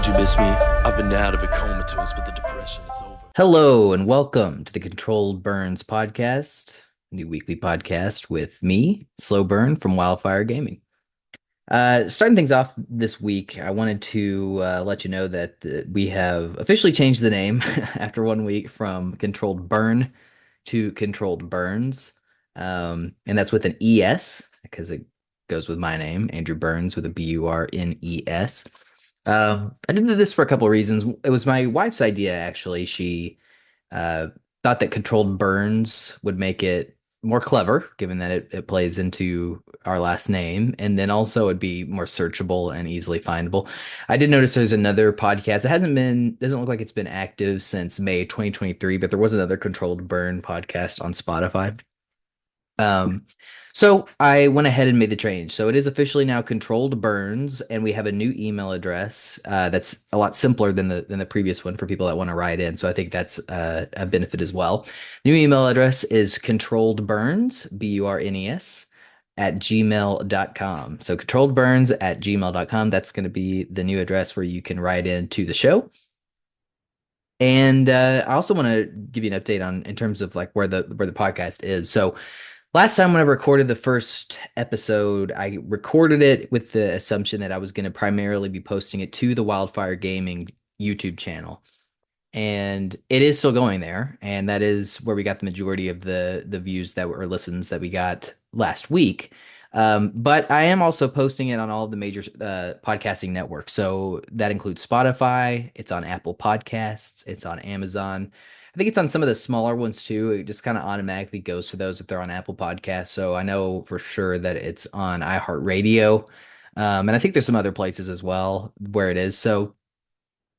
you miss me? I've been out of it comatose, but the depression is over. Hello and welcome to the Controlled Burns podcast, a new weekly podcast with me, SlowBurne from Wildfire Gaming. Starting things off this week, I wanted to let you know that we have officially changed the name after 1 week from Controlled Burn to Controlled Burns. And that's with an ES because it goes with my name, Andrew Burns, with a Burnes. I did this for a couple of reasons. It was my wife's idea, actually. She uh, thought that Controlled Burns would make it more clever, given that it plays into our last name, and then also it'd be more searchable and easily findable. I did notice there's another podcast. It doesn't look like it's been active since May 2023, but there was another Controlled Burn podcast on Spotify. Um, so I went ahead and made the change. So it is officially now Controlled Burns, and we have a new email address that's a lot simpler than the previous one for people that want to write in. So I think that's a benefit as well. New email address is controlledburnes, Burnes, at gmail.com. So controlledburnes at gmail.com. That's going to be the new address where you can write in to the show. And I also want to give you an update on in terms of like where the podcast is. So last time when I recorded the first episode, I recorded it with the assumption that I was going to primarily be posting it to the Wildfire Gaming YouTube channel. And it is still going there, and that is where we got the majority of the views that were or listens that we got last week. But I am also posting it on all of the major podcasting networks. So that includes Spotify, it's on Apple Podcasts, it's on Amazon. I think it's on some of the smaller ones too. It just kind of automatically goes to those if they're on Apple Podcasts. So I know for sure that it's on iHeartRadio. And I think there's some other places as well where it is. So,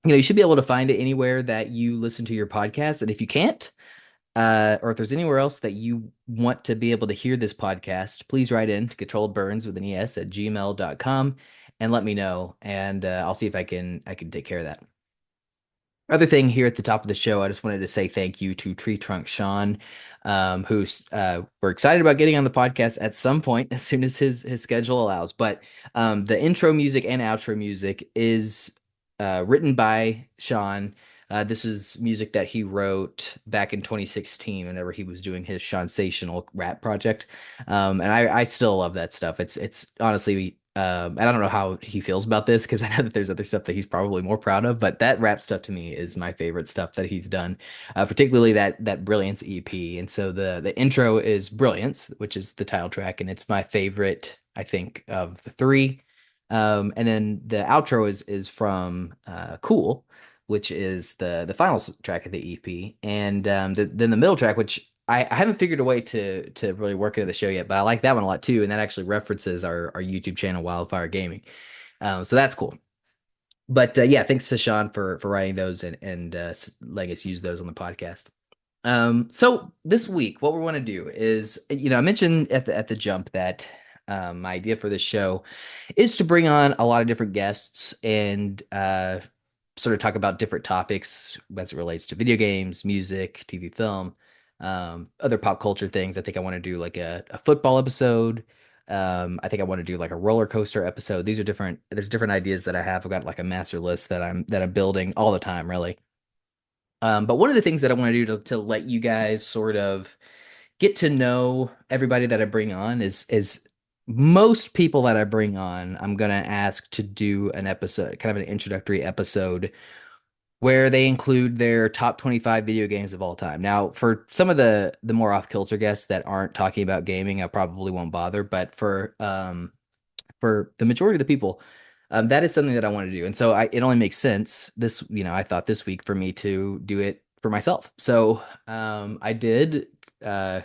you should be able to find it anywhere that you listen to your podcast. And if you can't, or if there's anywhere else that you want to be able to hear this podcast, please write in to controlledburnes with an ES at gmail.com and let me know. And I'll see if I can take care of that. Other thing here at the top of the show, I just wanted to say thank you to Tree Trunk Sean, who's we're excited about getting on the podcast at some point as soon as his schedule allows. But the intro music and outro music is written by Sean. This is music that he wrote back in 2016 whenever he was doing his Sean rap project. And I still love that stuff. It's honestly, and I don't know how he feels about this because I know that there's other stuff that he's probably more proud of, but that rap stuff to me is my favorite stuff that he's done, particularly that Brilliance EP. And so the intro is Brilliance, which is the title track, and it's my favorite, I think, of the three. And then the outro is from Cool, which is the final track of the EP, and then the middle track, which I haven't figured a way to really work into the show yet, but I like that one a lot too, and that actually references our YouTube channel Wildfire Gaming, so that's cool. But yeah, thanks to Sean for writing those and letting us use those on the podcast. So this week, what we want to do is, I mentioned at the jump that my idea for this show is to bring on a lot of different guests and sort of talk about different topics as it relates to video games, music, TV, film, other pop culture things. I think I want to do like a football episode. I think I want to do like a roller coaster episode. These are different. There's different ideas that I have. I've got like a master list that I'm building all the time, really. But one of the things that I want to do to let you guys sort of get to know everybody that I bring on is most people that I bring on, I'm gonna ask to do an episode, kind of an introductory episode where they include their top 25 video games of all time. Now, for some of the more off-kilter guests that aren't talking about gaming, I probably won't bother, but for the majority of the people, that is something that I want to do. And so it only makes sense I thought this week for me to do it for myself. So I did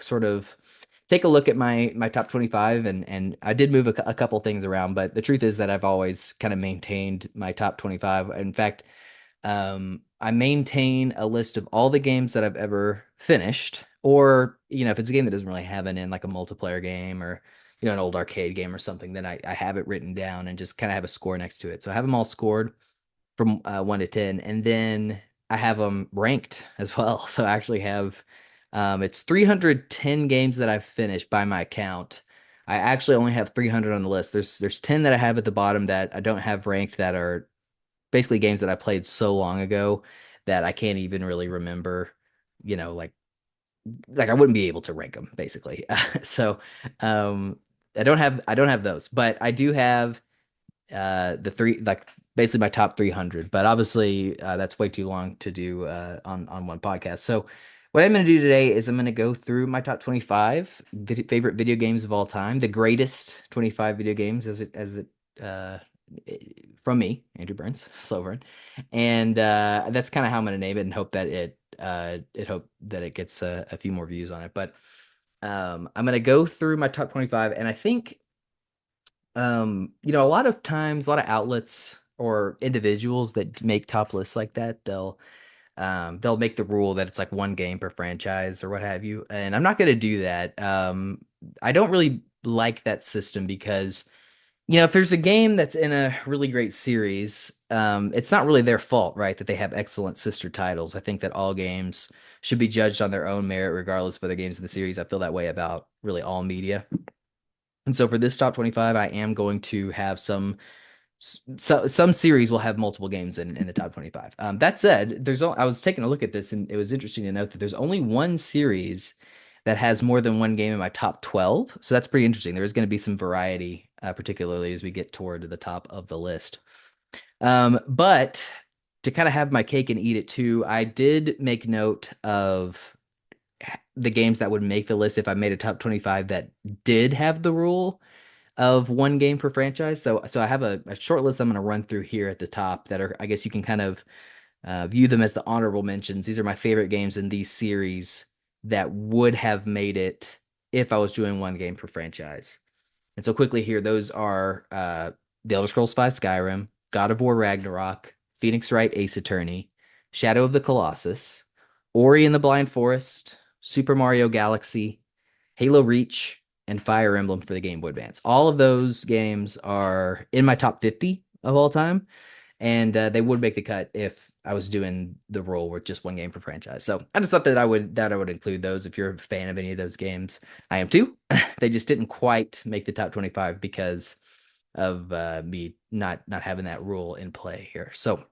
sort of take a look at my top 25 and I did move a couple things around, but the truth is that I've always kind of maintained my top 25. In fact, I maintain a list of all the games that I've ever finished, or if it's a game that doesn't really have an in like a multiplayer game or an old arcade game or something, then I have it written down and just kind of have a score next to it. So I have them all scored from 1 to 10, and then I have them ranked as well. So I actually have it's 310 games that I've finished by my count. I actually only have 300 on the list. There's 10 that I have at the bottom that I don't have ranked that are basically games that I played so long ago that I can't even really remember, you know, like I wouldn't be able to rank them basically. So um I don't have those, but I do have the three, like basically my top 300, but obviously that's way too long to do on one podcast. So what I'm going to do today is I'm going to go through my top 25 favorite video games of all time, the greatest 25 video games as it uh from me, Andrew Burns, SlowBurne. And that's kind of how I'm going to name it and hope that it gets a few more views on it. But I'm going to go through my top 25, and I think a lot of times, a lot of outlets or individuals that make top lists like that, they'll make the rule that it's like one game per franchise or what have you. And I'm not going to do that. I don't really like that system because, if there's a game that's in a really great series, it's not really their fault, right? That they have excellent sister titles. I think that all games should be judged on their own merit, regardless of other games in the series. I feel that way about really all media. And so for this top 25, I am going to have some series will have multiple games in the top 25. That said, I was taking a look at this, and it was interesting to note that there's only one series that has more than one game in my top 12. So that's pretty interesting. There is going to be some variety, particularly as we get toward the top of the list. But to kind of have my cake and eat it too, I did make note of the games that would make the list if I made a top 25 that did have the rule of one game per franchise. So I have a short list I'm going to run through here at the top that are, I guess you can kind of view them as the honorable mentions. These are my favorite games in these series that would have made it if I was doing one game per franchise. And so quickly here, those are The Elder Scrolls V Skyrim, God of War Ragnarok, Phoenix Wright Ace Attorney, Shadow of the Colossus, Ori and the Blind Forest, Super Mario Galaxy, Halo Reach, and Fire Emblem for the Game Boy Advance. All of those games are in my top 50 of all time, and they would make the cut if I was doing the rule with just one game per franchise. So I just thought that I would include those. If you're a fan of any of those games, I am too. They just didn't quite make the top 25 because of me not having that rule in play here. So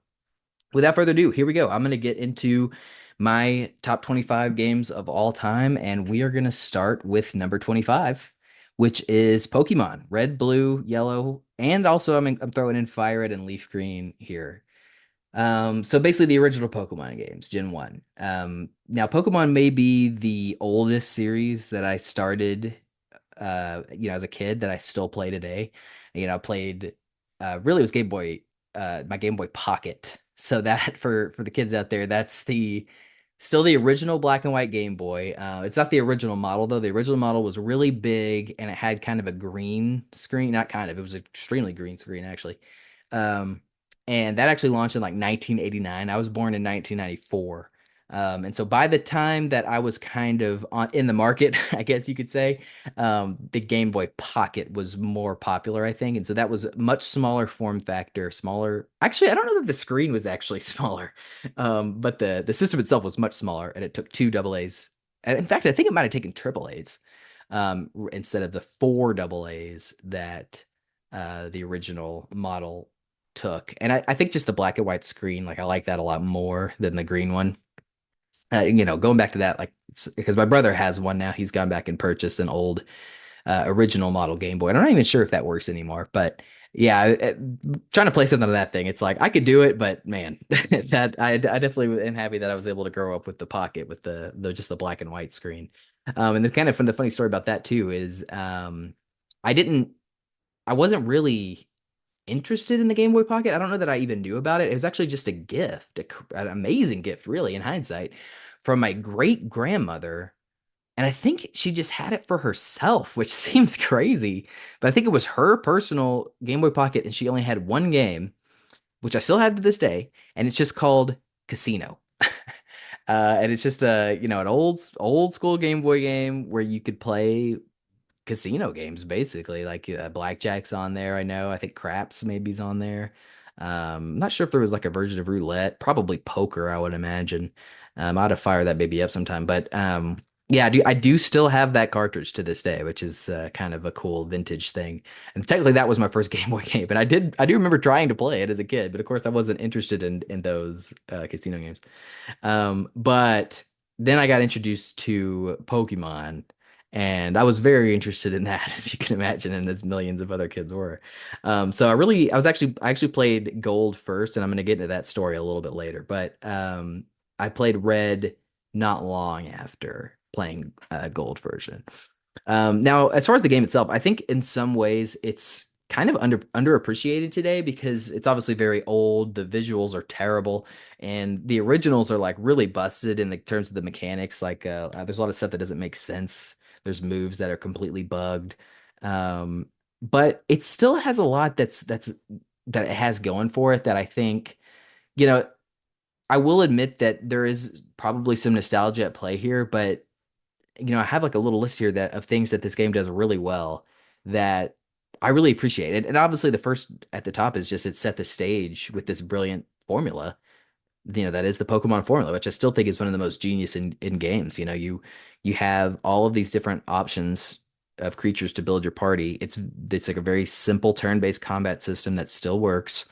without further ado, here we go. I'm going to get into my top 25 games of all time, and we are going to start with number 25, which is Pokemon Red, Blue, Yellow, and also I'm throwing in Fire Red and Leaf Green here. So basically the original Pokemon games, Gen 1. Now Pokemon may be the oldest series that I started as a kid that I still play today. I played really it was Game Boy, my Game Boy Pocket. So that for the kids out there, that's the still the original black and white Game Boy. It's not the original model though. The original model was really big and it had kind of a green screen. Not kind of, it was an extremely green screen actually. Um, and that actually launched in like 1989. I was born in 1994. And so by the time that I was kind of in the market, I guess you could say, the Game Boy Pocket was more popular, I think. And so that was a much smaller form factor, smaller. Actually, I don't know that the screen was actually smaller, but the system itself was much smaller, and it took two double A's. And in fact, I think it might have taken triple A's instead of the four double A's that the original model took. And I think just the black and white screen, like I like that a lot more than the green one. Going back to that, like, because my brother has one now, he's gone back and purchased an old original model Game Boy. And I'm not even sure if that works anymore, but yeah, trying to play something on that thing, it's like I could do it, but man, that I definitely am happy that I was able to grow up with the Pocket with the just the black and white screen. And the funny story about that too is I didn't I wasn't really interested in the Game Boy Pocket. I don't know that I even knew about it. It was actually just a gift, an amazing gift, really, in hindsight, from my great grandmother. And I think she just had it for herself, which seems crazy. But I think it was her personal Game Boy Pocket, and she only had one game, which I still have to this day, and it's just called Casino. And it's just an old school Game Boy game where you could play casino games basically, like blackjack's on there. I think craps maybe's on there. I'm not sure if there was like a version of roulette, probably poker, I would imagine. I'd have fire that baby up sometime, but Yeah, I do still have that cartridge to this day, which is kind of a cool vintage thing. And technically, that was my first Game Boy game, and I do remember trying to play it as a kid, but of course, I wasn't interested in those casino games. But then I got introduced to Pokemon, and I was very interested in that, as you can imagine, and as millions of other kids were. So I actually played Gold first, and I'm going to get into that story a little bit later. But I played Red not long after playing Gold version. Now, as far as the game itself, I think in some ways it's kind of underappreciated today because it's obviously very old. The visuals are terrible, and the originals are like really busted in the terms of the mechanics. Like, there's a lot of stuff that doesn't make sense. There's moves that are completely bugged, but it still has a lot that it has going for it. That I think, you know, I will admit that there is probably some nostalgia at play here, but I have like a little list here that of things that this game does really well that I really appreciate it. And obviously the first at the top is just it set the stage with this brilliant formula. That is the Pokemon formula, which I still think is one of the most genius in games. You have all of these different options of creatures to build your party. It's like a very simple turn-based combat system that still works.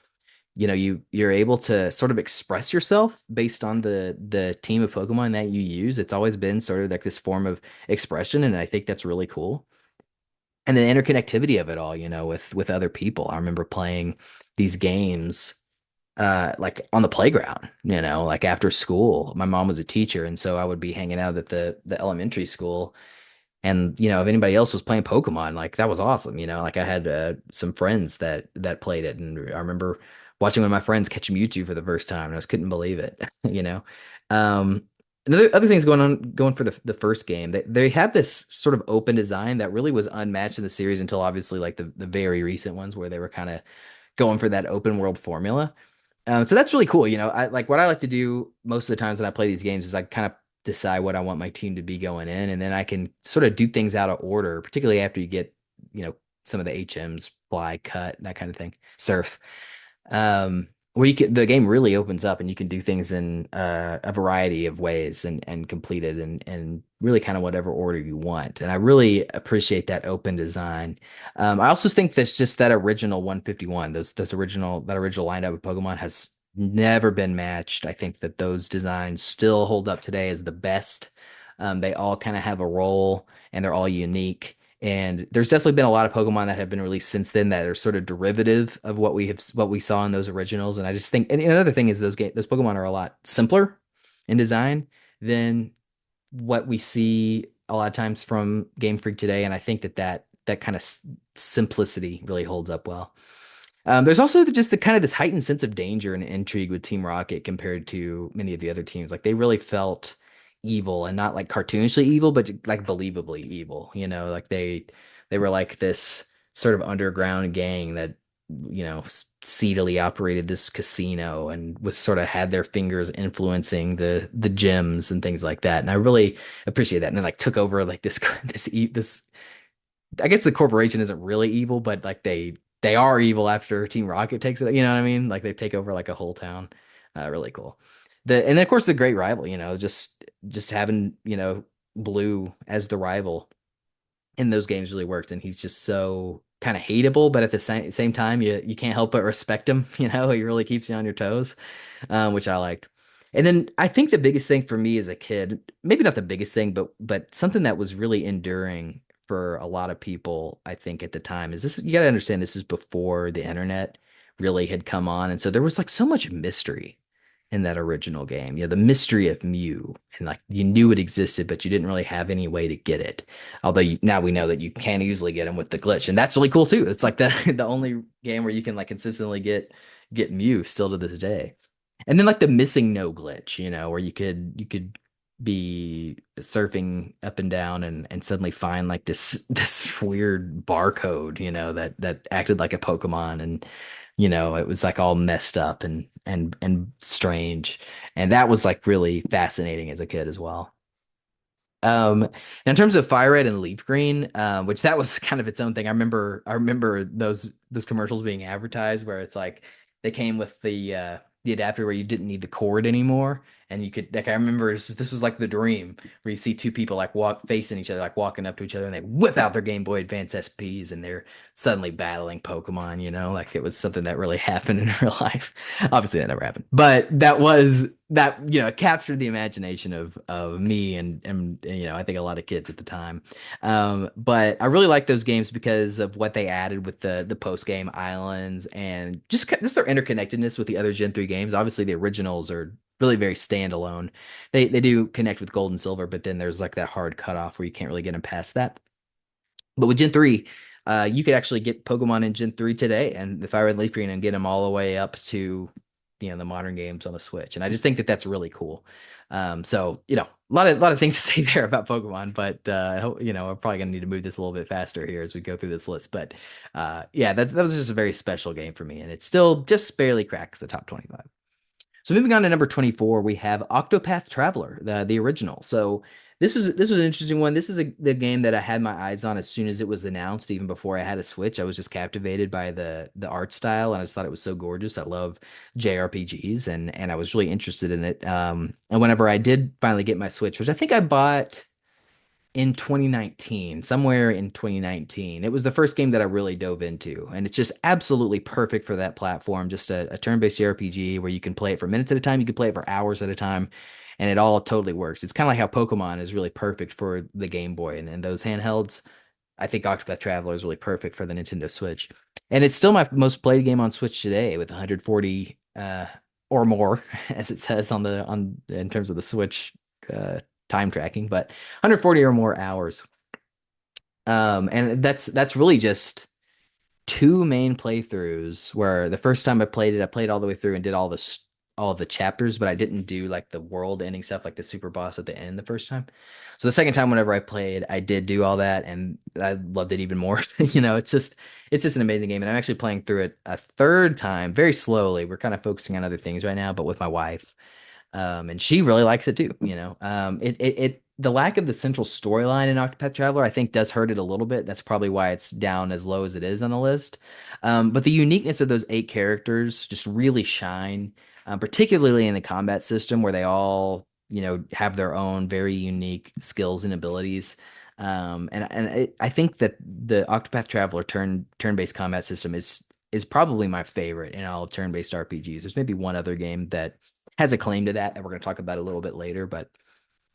You're able to sort of express yourself based on the team of Pokemon that you use. It's always been sort of like this form of expression, and I think that's really cool. And the interconnectivity of it all, with other people. I remember playing these games like on the playground, like after school. My mom was a teacher, and so I would be hanging out at the elementary school, and if anybody else was playing Pokemon, like that was awesome. Like I had some friends that played it, and I remember watching one of my friends catch Mewtwo for the first time, and I just couldn't believe it. Um, and other things going for the first game. They have this sort of open design that really was unmatched in the series until obviously like the very recent ones where they were kind of going for that open world formula. So that's really cool. What I like to do most of the times when I play these games is I kind of decide what I want my team to be going in, and then I can sort of do things out of order, particularly after you get, some of the HMs, fly, cut, that kind of thing, surf. Where the game really opens up and you can do things in a variety of ways and complete it and really kind of whatever order you want. And I really appreciate that open design. I also think that's just that original 151, that original lineup of Pokemon has never been matched. I think that those designs still hold up today as the best. They all kind of have a role and they're all unique. And there's definitely been a lot of Pokemon that have been released since then that are sort of derivative of what we saw in those originals. And I just think, and another thing is those Pokemon are a lot simpler in design than what we see a lot of times from Game Freak today. And I think that kind of simplicity really holds up well. There's also just the kind of this heightened sense of danger and intrigue with Team Rocket compared to many of the other teams. Like they really felt evil and not like cartoonishly evil, but like believably evil. Like they were like this sort of underground gang that seedily operated this casino and was sort of had their fingers influencing the gyms and things like that. And I really appreciate that. And then like took over like this this I guess the corporation isn't really evil, but like they are evil after Team Rocket takes it. You know what I mean? Like they take over like a whole town. Really cool. And then of course the great rival. Just having Blue as the rival in those games really worked, and he's just so kind of hateable, but at the same time you can't help but respect him. He really keeps you on your toes, which I liked. And then I think the biggest thing for me as a kid, maybe not the biggest thing, but something that was really enduring for a lot of people, I think at the time is this. You got to understand this is before the internet really had come on, and so there was like so much mystery in that original game. The mystery of Mew, and like you knew it existed, but you didn't really have any way to get it. Although now we know that you can easily get him with the glitch, and that's really cool too. It's like the the only game where you can like consistently get Mew still to this day. And then like the missing no glitch, where you could be surfing up and down and suddenly find like this weird barcode, that acted like a Pokemon, and it was like all messed up and strange. And that was like really fascinating as a kid as well. In terms of Fire Red and Leaf Green, which that was kind of its own thing. I remember those commercials being advertised where it's like they came with the adapter where you didn't need the cord anymore. And you could, like, I remember this was like the dream where you see two people like walk facing each other, like walking up to each other, and they whip out their Game Boy Advance SPs and they're suddenly battling Pokemon, like it was something that really happened in real life. Obviously, that never happened, but that captured the imagination of me and I think a lot of kids at the time. But I really like those games because of what they added with the post game islands and just their interconnectedness with the other Gen 3 games. Obviously, the originals are really very standalone. They do connect with Gold and Silver, but then there's like that hard cutoff where you can't really get them past that. But with Gen 3, you could actually get Pokemon in Gen 3 today, and if I were Leaf Green and get them all the way up to the modern games on the Switch. And I just think that that's really cool. So a lot of things to say there about Pokemon, but I'm probably gonna need to move this a little bit faster here as we go through this list. But yeah, that was just a very special game for me, and it still just barely cracks the top 25. So moving on to number 24, we have Octopath Traveler, the original. So this was an interesting one. This is the game that I had my eyes on as soon as it was announced, even before I had a Switch. I was just captivated by the art style, and I just thought it was so gorgeous. I love JRPGs, and I was really interested in it. And whenever I did finally get my Switch, which I think I bought in 2019, somewhere in 2019. It was the first game that I really dove into, and it's just absolutely perfect for that platform. Just a turn-based RPG where you can play it for minutes at a time, you can play it for hours at a time, and it all totally works. It's kind of like how Pokemon is really perfect for the Game Boy and those handhelds. I think Octopath Traveler is really perfect for the Nintendo Switch. And it's still my most played game on Switch today with 140 or more, as it says on in terms of the Switch time tracking, but 140 or more hours. And that's really just two main playthroughs where the first time I played it, I played all the way through and did all of the chapters, but I didn't do like the world ending stuff like the super boss at the end the first time. So the second time whenever I played, I did do all that and I loved it even more. It's just an amazing game. And I'm actually playing through it a third time very slowly. We're kind of focusing on other things right now, but with my wife. And she really likes it too. The lack of the central storyline in Octopath Traveler, I think, does hurt it a little bit. That's probably why it's down as low as it is on the list. But the uniqueness of those eight characters just really shine, particularly in the combat system where they all, have their own very unique skills and abilities. I think that the Octopath Traveler turn-based combat system is probably my favorite in all of turn-based RPGs. There's maybe one other game that has a claim to that we're going to talk about a little bit later. But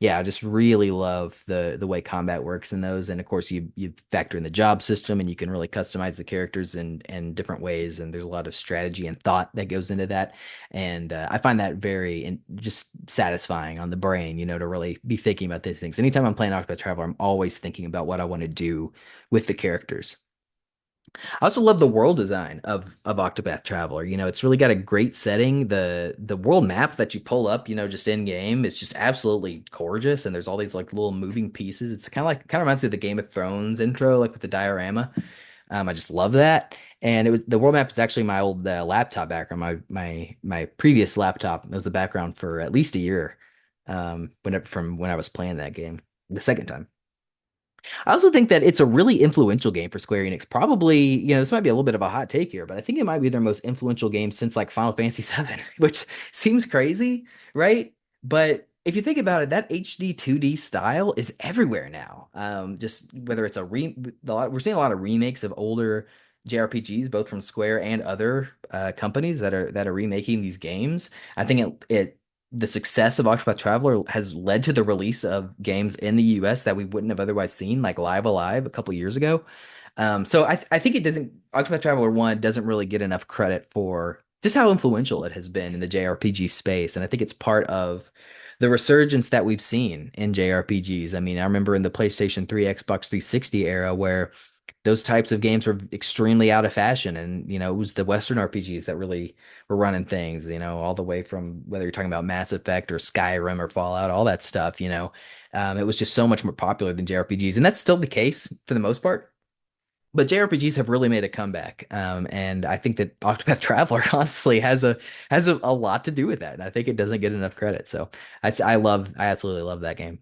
yeah, I just really love the way combat works in those. And of course, you factor in the job system, and you can really customize the characters in different ways. And there's a lot of strategy and thought that goes into that. And I find that very just satisfying on the brain, to really be thinking about these things. Anytime I'm playing Octopath Traveler, I'm always thinking about what I want to do with the characters. I also love the world design of Octopath Traveler. It's really got a great setting. The world map that you pull up, just in game is just absolutely gorgeous. And there's all these like little moving pieces. It's kind of reminds me of the Game of Thrones intro, like with the diorama. I just love that. And the world map is actually my old laptop background. My previous laptop. It was the background for at least a year. From when I was playing that game the second time. I also think that it's a really influential game for Square Enix. Probably, this might be a little bit of a hot take here, but I think it might be their most influential game since like Final Fantasy VII, which seems crazy, right? But if you think about it, that HD 2D style is everywhere now. Just whether it's we're seeing a lot of remakes of older JRPGs, both from Square and other companies that are remaking these games. I think the success of Octopath Traveler has led to the release of games in the US that we wouldn't have otherwise seen, like Live Alive a couple years ago. So I think Octopath Traveler 1 doesn't really get enough credit for just how influential it has been in the JRPG space. And I think it's part of the resurgence that we've seen in JRPGs. I mean, I remember in the PlayStation 3, Xbox 360 era where those types of games were extremely out of fashion. And, it was the Western RPGs that really were running things, all the way from whether you're talking about Mass Effect or Skyrim or Fallout, all that stuff, it was just so much more popular than JRPGs. And that's still the case for the most part. But JRPGs have really made a comeback. And I think that Octopath Traveler honestly has a lot to do with that. And I think it doesn't get enough credit. So I absolutely love that game.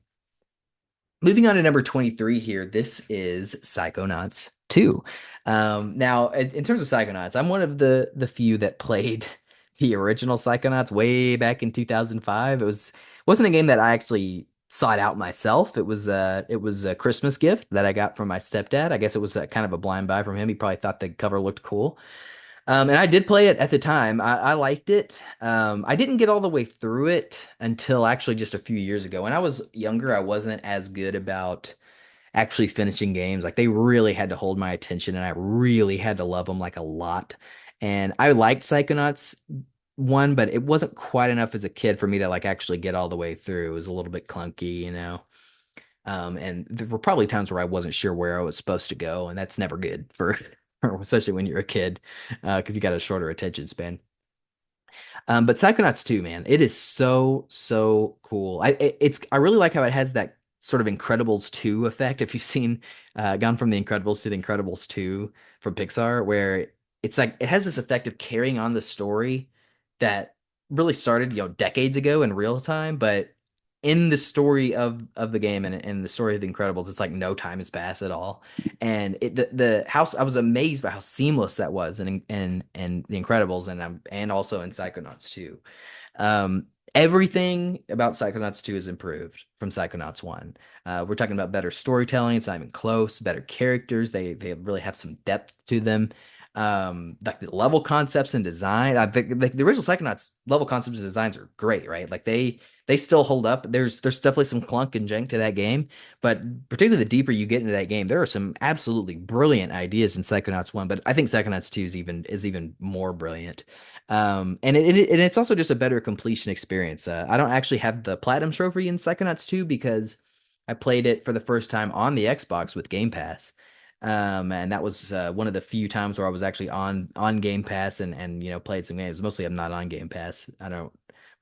Moving on to number 23 here, this is Psychonauts 2. Now, in terms of Psychonauts, I'm one of the few that played the original Psychonauts way back in 2005. Wasn't a game that I actually sought out myself. It was a Christmas gift that I got from my stepdad. I guess it was kind of a blind buy from him. He probably thought the cover looked cool. And I did play it at the time. I liked it. I didn't get all the way through it until actually just a few years ago. When I was younger, I wasn't as good about actually finishing games. Like they really had to hold my attention and I really had to love them like a lot. And I liked Psychonauts 1, but it wasn't quite enough as a kid for me to like actually get all the way through. It was a little bit clunky, you know. And there were probably times where I wasn't sure where I was supposed to go, and that's never good for, especially when you're a kid, because you got a shorter attention span. But Psychonauts 2, man, it is so cool. I really like how it has that sort of Incredibles 2 effect. If you've seen gone from the Incredibles to the Incredibles 2 from Pixar, where it's like it has this effect of carrying on the story that really started, decades ago in real time, but in the story of the game and the story of the Incredibles, it's like no time has passed at all. And the house, I was amazed by how seamless that was and the Incredibles and also in Psychonauts 2. Um, Everything about Psychonauts 2 is improved from Psychonauts 1. We're talking about better storytelling, it's not even close, better characters, they really have some depth to them. Like the level concepts and design. I think like the original Psychonauts level concepts and designs are great, right? Like they still hold up. There's definitely some clunk and jank to that game, but particularly the deeper you get into that game, there are some absolutely brilliant ideas in Psychonauts 1, but I think Psychonauts 2 is even more brilliant. And it's also just a better completion experience. I don't actually have the platinum trophy in Psychonauts 2 because I played it for the first time on the Xbox with Game Pass. And that was one of the few times where I was actually on Game Pass and played some games. Mostly I'm not on Game Pass. I don't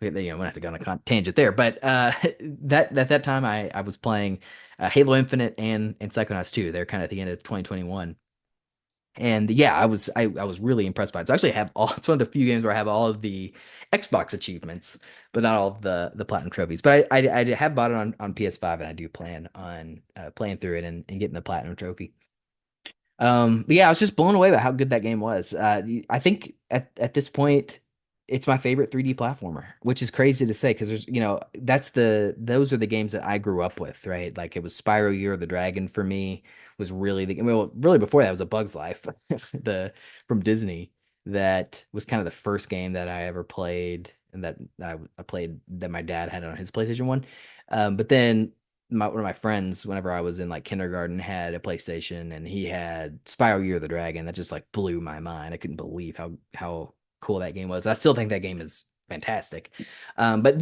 we don't have to go on a tangent there, but that time I was playing Halo Infinite and Psychonauts 2. They're kind of at the end of 2021. And yeah, I was really impressed by it. So I actually have all it's one of the few games where I have all of the Xbox achievements, but not all of the platinum trophies. But I have bought it on PS5 and I do plan on playing through it and getting the platinum trophy. But yeah, I was just blown away by how good that game was. I think at this point, it's my favorite 3D platformer, which is crazy to say because those are the games that I grew up with, right? Like it was Spyro Year of the Dragon for me was really well, really before that was A Bug's Life, the from Disney. That was kind of the first game that I ever played and that I played that my dad had on his PlayStation 1. But then one of my friends, whenever I was in like kindergarten, had a PlayStation and he had Spyro Year of the Dragon. That just like blew my mind. I couldn't believe how cool that game was. I still think that game is fantastic. But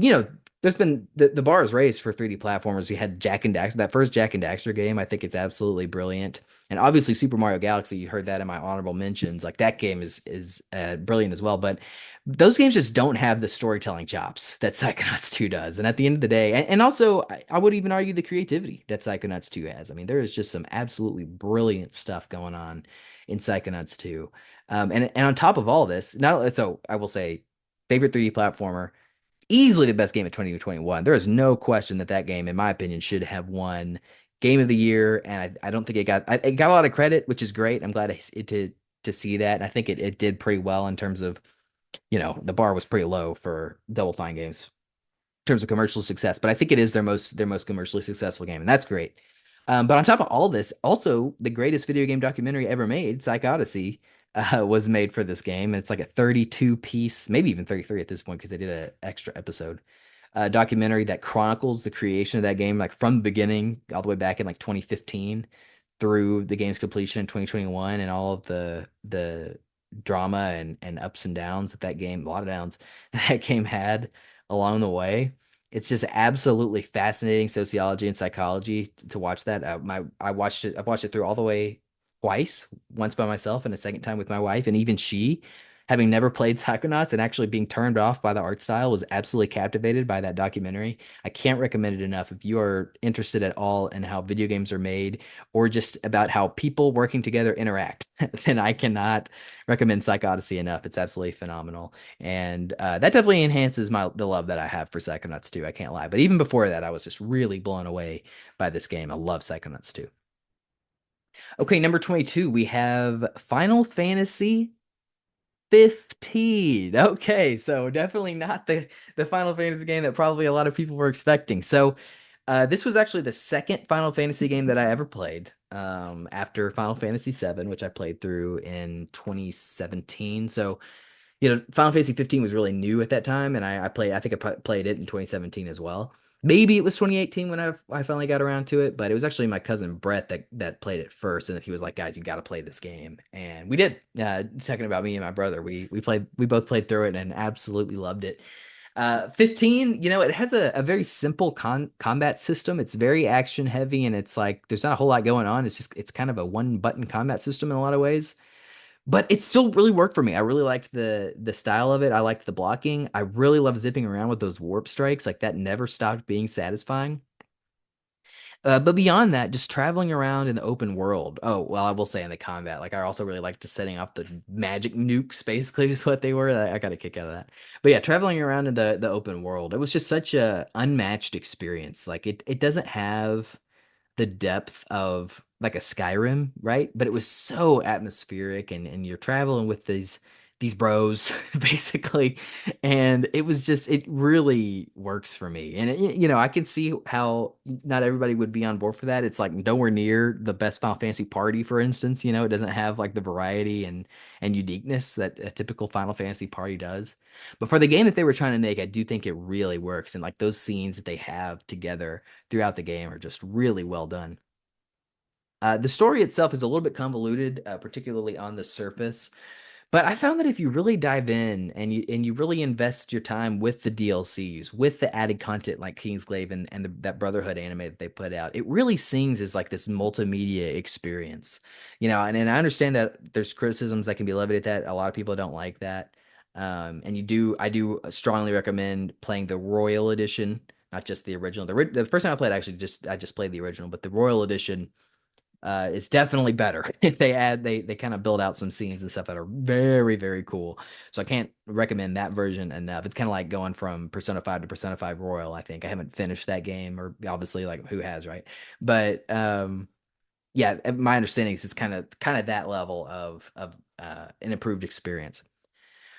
there's been the bar is raised for 3D platformers. You had Jack and Daxter, that first Jack and Daxter game. I think it's absolutely brilliant. And obviously Super Mario Galaxy, you heard that in my honorable mentions. Like that game is brilliant as well. But those games just don't have the storytelling chops that Psychonauts 2 does. And at the end of the day, and also I would even argue the creativity that Psychonauts 2 has. I mean, there is just some absolutely brilliant stuff going on in Psychonauts 2. And on top of all this, not so I will say, favorite 3D platformer, easily the best game of 2021. There is no question that that game, in my opinion, should have won Game of the Year. And I don't think it got a lot of credit, which is great. I'm glad to see that. And I think it did pretty well in terms of the bar was pretty low for Double Fine games in terms of commercial success, but I think it is their most commercially successful game, and that's great. But on top of all this, also the greatest video game documentary ever made, Psych Odyssey, was made for this game. And it's like a 32 piece, maybe even 33 at this point, because they did an extra episode documentary that chronicles the creation of that game, like from the beginning all the way back in like 2015 through the game's completion in 2021 and all of the drama and ups and downs that game, a lot of downs that game had along the way. It's just absolutely fascinating sociology and psychology to watch that. I've watched it through all the way twice, once by myself and a second time with my wife, and even she, having never played Psychonauts and actually being turned off by the art style, was absolutely captivated by that documentary. I can't recommend it enough if you are interested at all in how video games are made or just about how people working together interact. Then I cannot recommend Psych Odyssey enough. It's absolutely phenomenal, and that definitely enhances the love that I have for Psychonauts 2. I can't lie, but even before that, I was just really blown away by this game. I love Psychonauts 2. Okay, number 22, we have Final Fantasy 15. Okay, so definitely not the Final Fantasy game that probably a lot of people were expecting. So, this was actually the second Final Fantasy game that I ever played. After Final Fantasy VII, which I played through in 2017. So, Final Fantasy 15 was really new at that time, and I think I played it in 2017 as well. Maybe it was 2018 when I finally got around to it, but it was actually my cousin Brett that played it first, and he was like, "Guys, you got to play this game," and we did. Talking about me and my brother, we both played through it and absolutely loved it. 15, it has a very simple combat system. It's very action heavy, and it's like there's not a whole lot going on. It's kind of a one button combat system in a lot of ways. But it still really worked for me. I really liked the style of it. I liked the blocking. I really love zipping around with those warp strikes. Like that never stopped being satisfying. But beyond that, just traveling around in the open world. Oh, well, I will say in the combat, like I also really liked just setting off the magic nukes, basically is what they were. I got a kick out of that. But yeah, traveling around in the open world, it was just such a unmatched experience. Like it doesn't have the depth of like a Skyrim, right? But it was so atmospheric, and you're traveling with these bros basically, and it really works for me. And I can see how not everybody would be on board for that. It's like nowhere near the best Final Fantasy party, for instance. It doesn't have like the variety and uniqueness that a typical Final Fantasy party does. But for the game that they were trying to make, I do think it really works. And like those scenes that they have together throughout the game are just really well done. The story itself is a little bit convoluted, particularly on the surface. But I found that if you really dive in and you really invest your time with the DLCs, with the added content like Kingsglaive and that Brotherhood anime that they put out, it really sings as like this multimedia experience. And I understand that there's criticisms that can be levied at that. A lot of people don't like that. And I do strongly recommend playing the Royal Edition, not just the original. The first time I played, I just played the original, but the Royal Edition is definitely better. They kind of build out some scenes and stuff that are very, very cool. So I can't recommend that version enough. It's kind of like going from Persona 5 to Persona 5 Royal, I think. I haven't finished that game, or obviously like who has, right? But yeah, my understanding is it's kind of that level of an improved experience.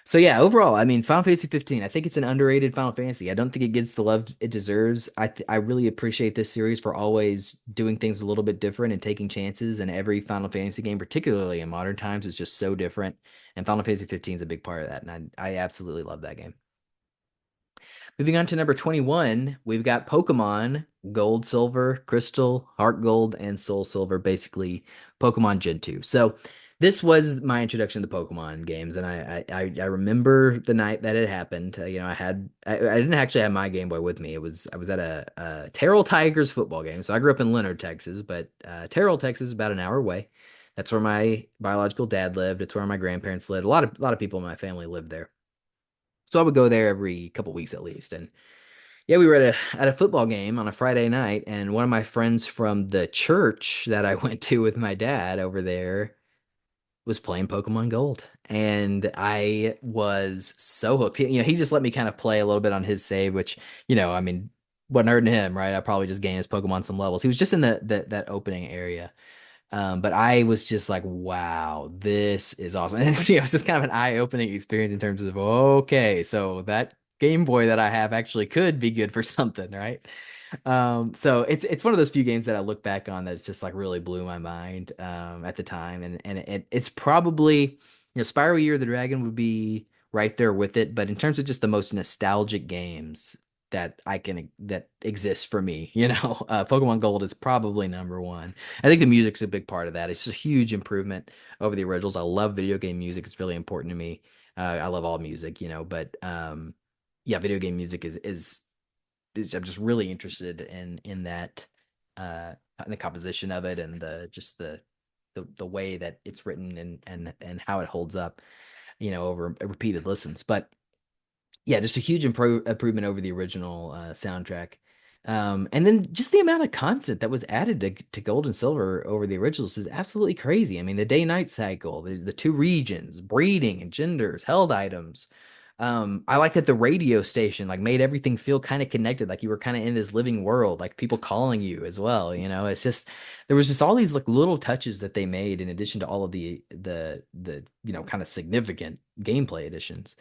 So yeah, overall, I mean, Final Fantasy 15, I think it's an underrated Final Fantasy. I don't think it gets the love it deserves. I really appreciate this series for always doing things a little bit different and taking chances. And every Final Fantasy game, particularly in modern times, is just so different. And Final Fantasy 15 is a big part of that. And I absolutely love that game. Moving on to number 21, we've got Pokemon Gold, Silver, Crystal, Heart Gold, and Soul Silver, basically Pokemon Gen 2. So this was my introduction to the Pokemon games, and I remember the night that it happened. I didn't actually have my Game Boy with me. I was at a Terrell Tigers football game. So I grew up in Leonard, Texas, but Terrell, Texas is about an hour away. That's where my biological dad lived. It's where my grandparents lived. A lot of people in my family lived there. So I would go there every couple weeks at least. And yeah, we were at a football game on a Friday night, and one of my friends from the church that I went to with my dad over there was playing Pokemon Gold. And I was so hooked. He just let me kind of play a little bit on his save, which, I mean, wasn't hurting him, right? I probably just gained his Pokemon some levels. He was just in that opening area. But I was just like, wow, this is awesome. And it was just kind of an eye-opening experience in terms of, okay, so that Game Boy that I have actually could be good for something, right? So it's one of those few games that I look back on that's just like really blew my mind at the time. And it's probably, Spyro Year of the Dragon would be right there with it, but in terms of just the most nostalgic games that exist for me, Pokemon Gold is probably number one. I think the music's a big part of that. It's a huge improvement over the originals. I love video game music. It's really important to me. I love all music, but yeah, video game music I'm just really interested in that in the composition of it, and the way that it's written and how it holds up, over repeated listens. But yeah, just a huge improvement over the original soundtrack. And then just the amount of content that was added to Gold and Silver over the originals is absolutely crazy. I mean, the day-night cycle, the two regions, breeding and genders, held items, I like that the radio station like made everything feel kind of connected, like you were kind of in this living world, like people calling you as well. It's just there was just all these like little touches that they made in addition to all of the kind of significant gameplay additions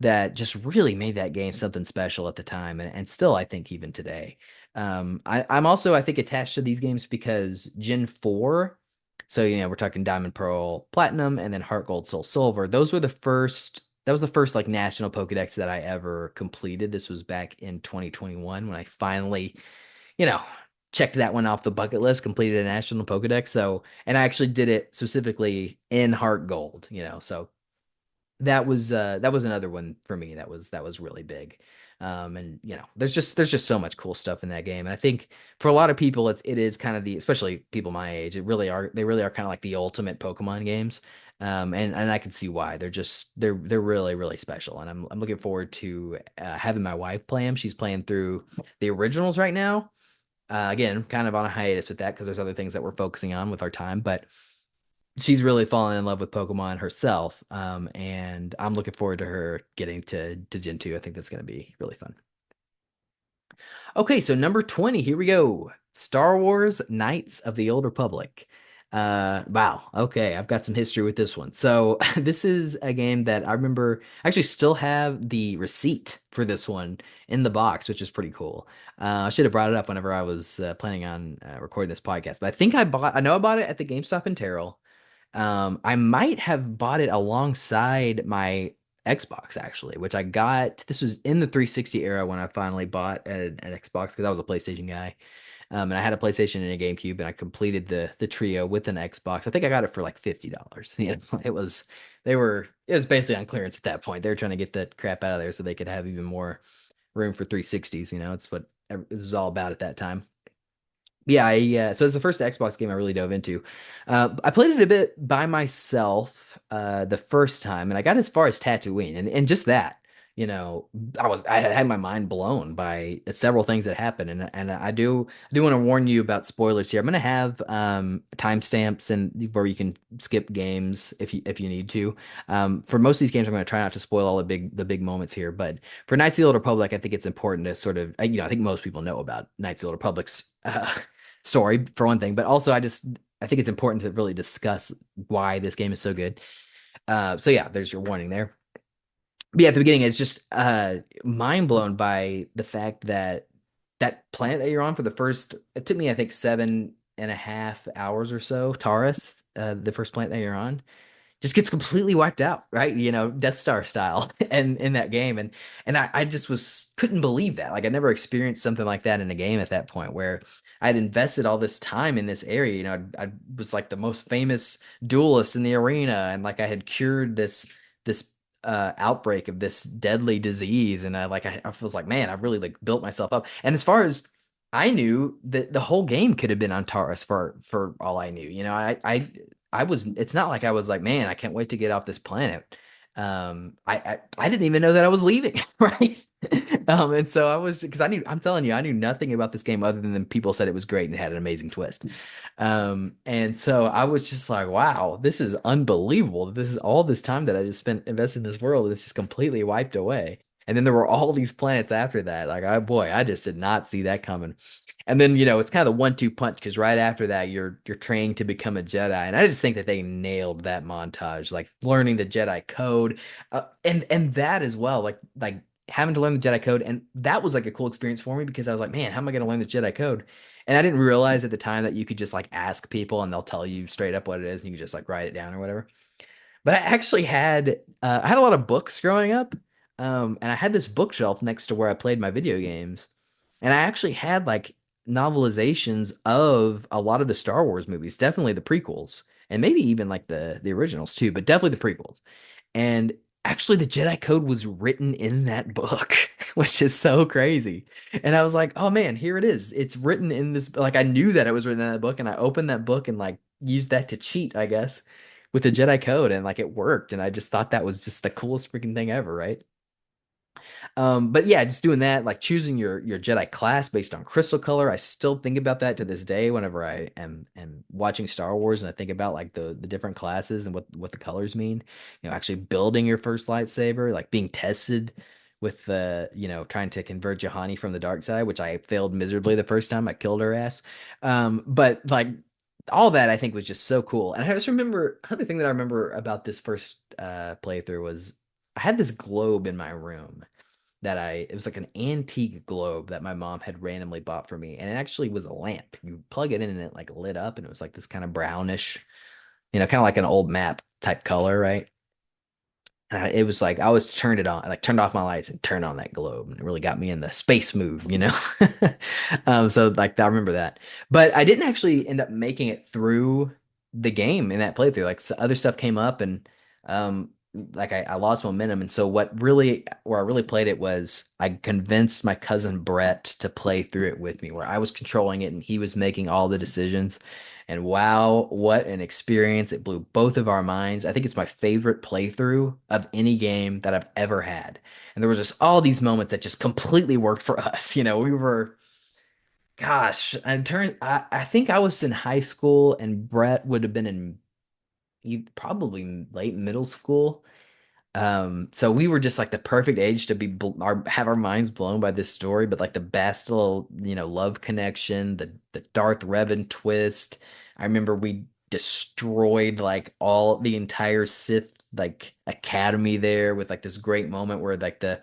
that just really made that game something special at the time, and still I think even today. I'm also I think attached to these games because Gen 4, so we're talking Diamond, Pearl, Platinum, and then Heart Gold, Soul Silver. Those were the first. That was the first like national Pokedex that I ever completed. This was back in 2021 when I finally, you know, checked that one off the bucket list, completed a national Pokedex. So, and I actually did it specifically in Heart Gold, so that was another one for me that was really big. And there's just so much cool stuff in that game. And I think for a lot of people it is kind of the, especially people my age, they really are kind of like the ultimate Pokemon games. And I can see why. They're really really special, and I'm looking forward to having my wife play them. She's playing through the originals right now. Again, kind of on a hiatus with that because there's other things that we're focusing on with our time, but she's really fallen in love with Pokemon herself. And I'm looking forward to her getting to Gen 2. I think that's going to be really fun. Okay, so number 20, here we go. Star Wars Knights of the Old Republic. Wow. Okay, I've got some history with this one. So this is a game that I remember I actually still have the receipt for this one in the box, which is pretty cool. I should have brought it up whenever I was planning on recording this podcast, but I know I bought it at the GameStop in Terrell. I might have bought it alongside my Xbox actually, which I got. This was in the 360 era when I finally bought an Xbox because I was a PlayStation guy. And I had a PlayStation and a GameCube, and I completed the trio with an Xbox. I think I got it for like $50. It was basically on clearance at that point. They were trying to get that crap out of there so they could have even more room for 360s. It's what it was all about at that time. Yeah, so it's the first Xbox game I really dove into. I played it a bit by myself the first time, and I got as far as Tatooine, and just that, you know, I had my mind blown by several things that happened, and I do want to warn you about spoilers here. I'm gonna have timestamps and where you can skip games if you need to. For most of these games, I'm gonna try not to spoil all the big moments here, but for Knights of the Old Republic, I think it's important to sort of, I think most people know about Knights of the Old Republic's story for one thing, but also I think it's important to really discuss why this game is so good. So yeah, there's your warning there. But yeah, at the beginning, it's just mind blown by the fact that that planet that you're on for the first, it took me I think 7.5 hours or so, Taurus, the first planet that you're on just gets completely wiped out, right? Death Star style, and in that game, and I just couldn't believe that. Like I never experienced something like that in a game at that point where I'd invested all this time in this area. I was like the most famous duelist in the arena, and like I had cured this outbreak of this deadly disease, and I was like, man, I've really like built myself up. And as far as I knew, that the whole game could have been on Taurus for all I knew. I was, it's not like I was like, man, I can't wait to get off this planet. I didn't even know that I was leaving, right? And so I was, because I'm telling you, I knew nothing about this game other than people said it was great and it had an amazing twist. And so I was just like, wow, this is unbelievable. This is all this time that I just spent investing in this world is just completely wiped away. And then there were all these planets after that. Like, boy, I just did not see that coming. And then, it's kind of the 1-2 punch because right after that, you're trained to become a Jedi. And I just think that they nailed that montage, like learning the Jedi code, and that as well, like having to learn the Jedi code. And that was like a cool experience for me because I was like, man, how am I going to learn this Jedi code? And I didn't realize at the time that you could just like ask people and they'll tell you straight up what it is, and you can just like write it down or whatever. But I had a lot of books growing up, and I had this bookshelf next to where I played my video games, and I actually had like novelizations of a lot of the Star Wars movies, definitely the prequels, and maybe even like the originals too, but definitely the prequels. And actually, the Jedi Code was written in that book, which is so crazy. And I was like, oh man, here it is. It's written in this. Like I knew that it was written in that book, and I opened that book and like used that to cheat, I guess, with the Jedi Code, and like it worked. And I just thought that was just the coolest freaking thing ever, right? But yeah, just doing that, like choosing your Jedi class based on crystal color. I still think about that to this day whenever I am watching Star Wars and I think about like the different classes and what the colors mean. Actually building your first lightsaber, like being tested with trying to convert Juhani from the dark side, which I failed miserably the first time. I killed her ass. But like all that I think was just so cool. And I just remember another thing that I remember about this first playthrough was I had this globe in my room it was like an antique globe that my mom had randomly bought for me. And it actually was a lamp. You plug it in and it like lit up and it was like this kind of brownish, kind of like an old map type color, right? It was like I always turned it on, I like turned off my lights and turned on that globe, and it really got me in the space mood. So like I remember that, but I didn't actually end up making it through the game in that playthrough. Like other stuff came up, and like I lost momentum. And so where I really played it was I convinced my cousin Brett to play through it with me, where I was controlling it and he was making all the decisions. And wow, what an experience. It blew both of our minds. I think it's my favorite playthrough of any game that I've ever had. And there were just all these moments that just completely worked for us. We were, gosh, I think I was in high school and Brett would have been in probably late middle school. So we were just like the perfect age to have our minds blown by this story, but like the best little, love connection, the Darth Revan twist. I remember we destroyed like all the entire Sith like academy there with like this great moment where like the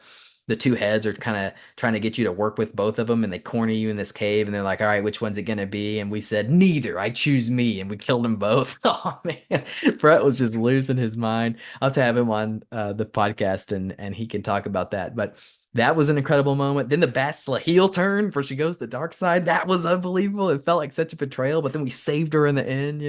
two heads are kind of trying to get you to work with both of them and they corner you in this cave and they're like, all right, which one's it gonna be? And we said, neither, I choose me. And we killed them both. Oh man, Brett was just losing his mind. I'll have to have him on the podcast and he can talk about that. But that was an incredible moment. Then the Bastila heel turn where she goes the dark side. That was unbelievable. It felt like such a betrayal, but then we saved her in the end.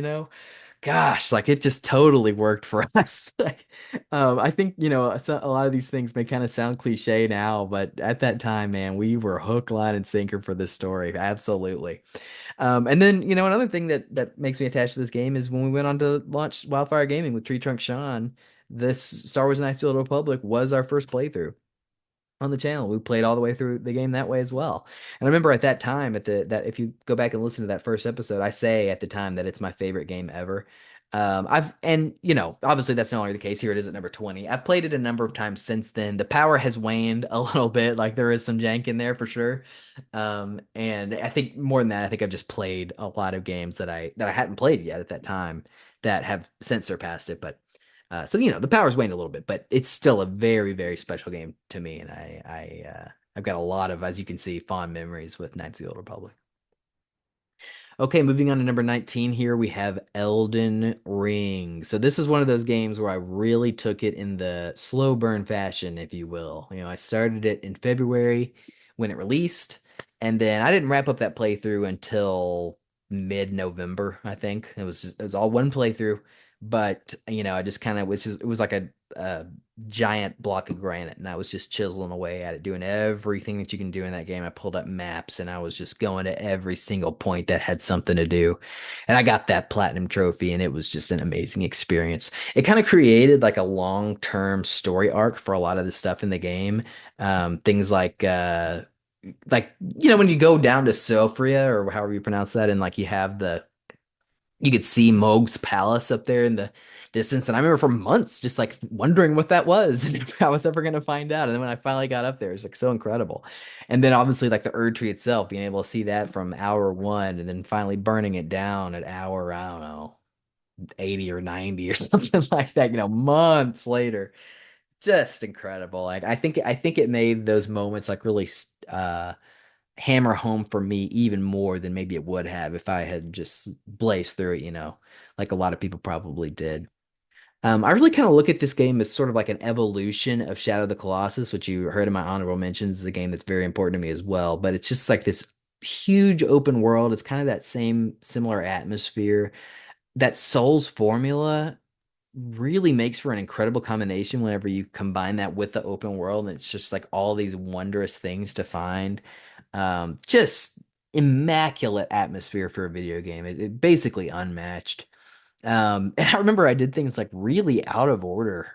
Gosh, like it just totally worked for us. Like, I think, a lot of these things may kind of sound cliche now, but at that time, man, we were hook, line, and sinker for this story. Absolutely. And then, another thing that makes me attached to this game is when we went on to launch Wildfire Gaming with Tree Trunk Sean, this Star Wars Knights of the Old Republic was our first playthrough on the channel. We played all the way through the game that way as well. And I remember at that time, that if you go back and listen to that first episode, I say at the time that it's my favorite game ever. Obviously that's no longer the case. Here it is at number 20. I've played it a number of times since then. The power has waned a little bit. Like there is some jank in there for sure. And I think more than that, I think I've just played a lot of games that I hadn't played yet at that time that have since surpassed it. But so the power's waned a little bit, but it's still a very, very special game to me, and I've got a lot of, as you can see, fond memories with Knights of the Old Republic. Okay, moving on to number 19 here, we have Elden Ring. So this is one of those games where I really took it in the slow burn fashion, if you will. I started it in February when it released, and then I didn't wrap up that playthrough until mid-November, I think. It was all one playthrough, but I just kind of it was like a giant block of granite and I was just chiseling away at it, doing everything that you can do in that game. I pulled up maps and I was just going to every single point that had something to do. And I got that platinum trophy and it was just an amazing experience. It kind of created like a long-term story arc for a lot of the stuff in the game. Things like when you go down to Sofria or however you pronounce that, and like you could see Moog's palace up there in the distance. And I remember for months just like wondering what that was and if I was ever going to find out. And then when I finally got up there, it's like so incredible. And then obviously like the Erd Tree itself, being able to see that from hour one and then finally burning it down at hour, I don't know, 80 or 90 or something like that, months later. Just incredible. Like I think it made those moments like really hammer home for me even more than maybe it would have if I had just blazed through it, like a lot of people probably did. I really kind of look at this game as sort of like an evolution of Shadow of the Colossus, which you heard in my honorable mentions, is a game that's very important to me as well. But it's just like this huge open world. It's kind of that same similar atmosphere. That Souls formula really makes for an incredible combination whenever you combine that with the open world, and it's just like all these wondrous things to find. Just immaculate atmosphere for a video game. It basically unmatched. And I remember I did things like really out of order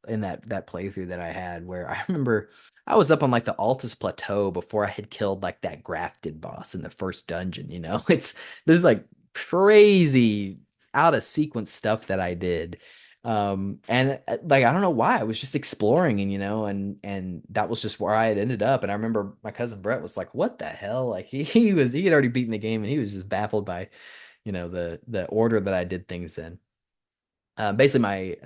in that playthrough that I had where I remember I was up on like the Altus Plateau before I had killed like that grafted boss in the first dungeon, you know? It's there's like crazy out of sequence stuff that I did. And like I don't know why. I was just exploring and and that was just where I had ended up. And I remember my cousin Brett was like, "What the hell?" Like he had already beaten the game and he was just baffled by, the order that I did things in. Basically, my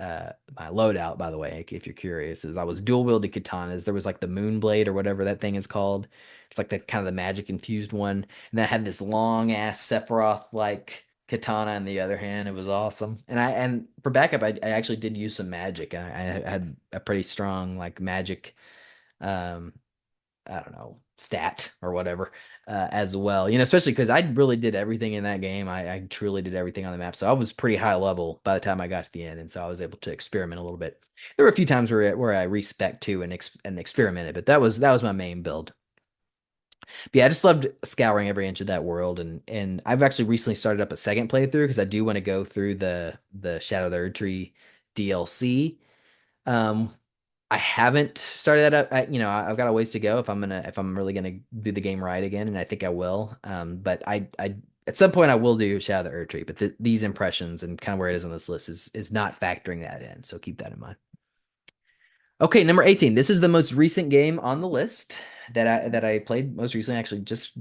loadout, by the way, if you're curious, is I was dual wielding katanas. There was like the moon blade or whatever that thing is called. It's like the kind of the magic infused one, and then I had this long ass Sephiroth like katana in the other hand. It was awesome. And for backup, I actually did use some magic. I had a pretty strong like magic um I don't know, stat or whatever, as well. Especially because I really did everything in that game. I truly did everything on the map. So I was pretty high level by the time I got to the end. And so I was able to experiment a little bit. There were a few times where I respec too and experimented, but that was my main build. But yeah, I just loved scouring every inch of that world. And I've actually recently started up a second playthrough because I do want to go through the Shadow of the Erd Tree DLC. Um, I haven't started that up. I've got a ways to go if I'm really gonna do the game right again, and I think I will. But I at some point I will do Shadow of the Earth Tree, but these impressions and kind of where it is on this list is not factoring that in. So keep that in mind. Okay, number 18. This is the most recent game on the list that I played most recently. Actually, just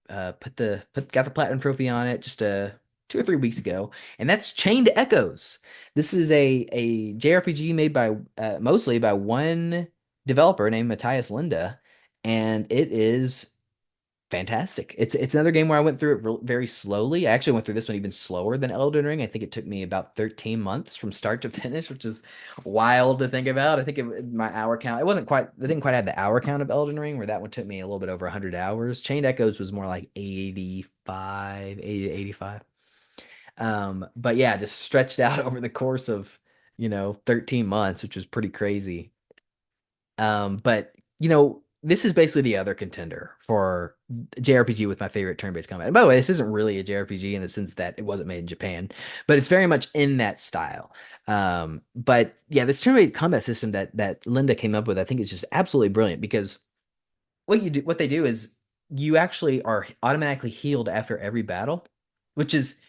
got the platinum trophy on it just 2 or 3 weeks ago, and that's Chained Echoes. This is a JRPG made by mostly by one developer named Matthias Linda, and it is fantastic. It's another game where I went through it very slowly. I actually went through this one even slower than Elden Ring. I think it took me about 13 months from start to finish, which is wild to think about. I think my hour count, it didn't quite have the hour count of Elden Ring, where that one took me a little bit over 100 hours. Chained Echoes was more like 85, 80 to 85. But yeah, just stretched out over the course of, 13 months, which was pretty crazy. But this is basically the other contender for JRPG with my favorite turn-based combat. And by the way, this isn't really a JRPG in the sense that it wasn't made in Japan, but it's very much in that style. But yeah, this turn-based combat system that Linda came up with, I think is just absolutely brilliant because what they do is you actually are automatically healed after every battle, which is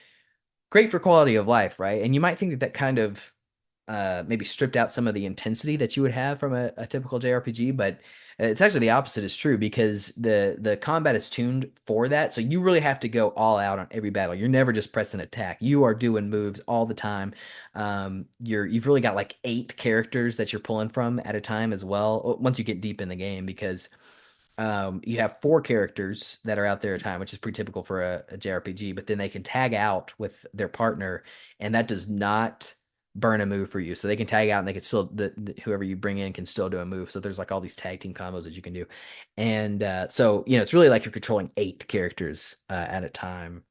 great for quality of life, right? And you might think that kind of maybe stripped out some of the intensity that you would have from a typical JRPG, but it's actually the opposite is true because the combat is tuned for that. So you really have to go all out on every battle. You're never just pressing attack. You are doing moves all the time. You've really got like 8 characters that you're pulling from at a time as well. Once you get deep in the game, because you have 4 characters that are out there at a time, which is pretty typical for a JRPG, but then they can tag out with their partner, and that does not burn a move for you. So they can tag out and they can still, whoever you bring in can still do a move. So there's like all these tag team combos that you can do. And so, it's really like you're controlling 8 characters at a time.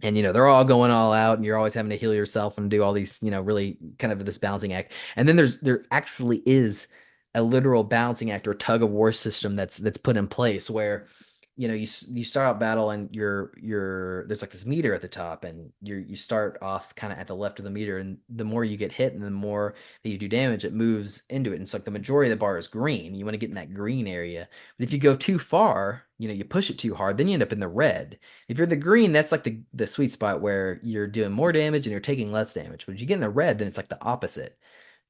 And they're all going all out, and you're always having to heal yourself and do all these, really kind of this balancing act. And then there actually is a literal balancing act or tug of war system that's put in place where you start out battle and there's like this meter at the top, and you start off kind of at the left of the meter, and the more you get hit and the more that you do damage, it moves into it. And so like the majority of the bar is green. You want to get in that green area, but if you go too far, you push it too hard, then you end up in the red. If you're the green, that's like the sweet spot where you're doing more damage and you're taking less damage. But if you get in the red, then it's like the opposite.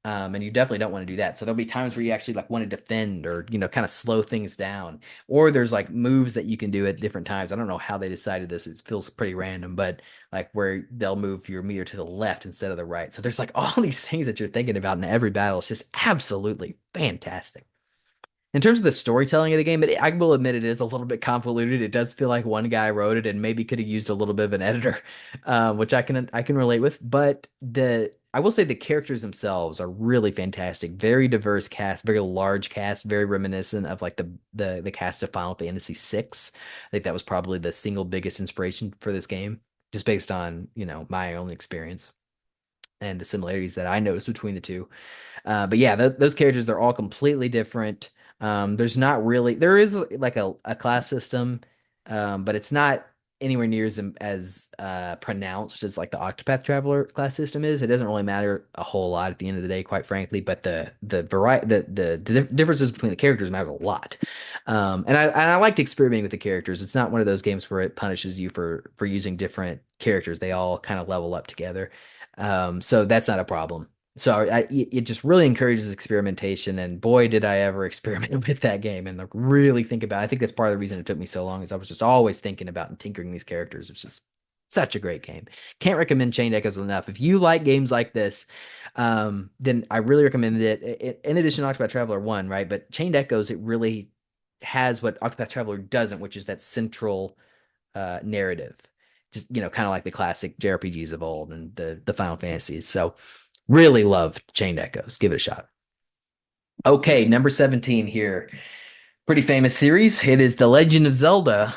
And you definitely don't want to do that. So there'll be times where you actually like want to defend or kind of slow things down. Or there's like moves that you can do at different times. I don't know how they decided this. It feels pretty random, but like where they'll move your meter to the left instead of the right. So there's like all these things that you're thinking about in every battle. It's just absolutely fantastic. In terms of the storytelling of the game, I will admit it is a little bit convoluted. It does feel like one guy wrote it and maybe could have used a little bit of an editor, which I can relate with. But I will say the characters themselves are really fantastic. Very diverse cast, very large cast, very reminiscent of like the cast of Final Fantasy VI. I think that was probably the single biggest inspiration for this game, just based on my own experience and the similarities that I noticed between the two. But yeah, those characters, they're all completely different. There is like a class system, but it's not anywhere near as pronounced as like the Octopath Traveler class system is. It doesn't really matter a whole lot at the end of the day, quite frankly. But the differences between the characters matters a lot. And I liked experimenting with the characters. It's not one of those games where it punishes you for using different characters. They all kind of level up together. So that's not a problem. So it just really encourages experimentation, and boy, did I ever experiment with that game and like really think about it. I think that's part of the reason it took me so long is I was just always thinking about and tinkering these characters. It's just such a great game. Can't recommend Chained Echoes enough. If you like games like this, then I really recommend it. In addition to Octopath Traveler 1, right? But Chained Echoes, it really has what Octopath Traveler doesn't, which is that central narrative. Just, kind of like the classic JRPGs of old and the Final Fantasies. So really loved Chained Echoes. Give it a shot. Okay, number 17 here. Pretty famous series. It is The Legend of Zelda,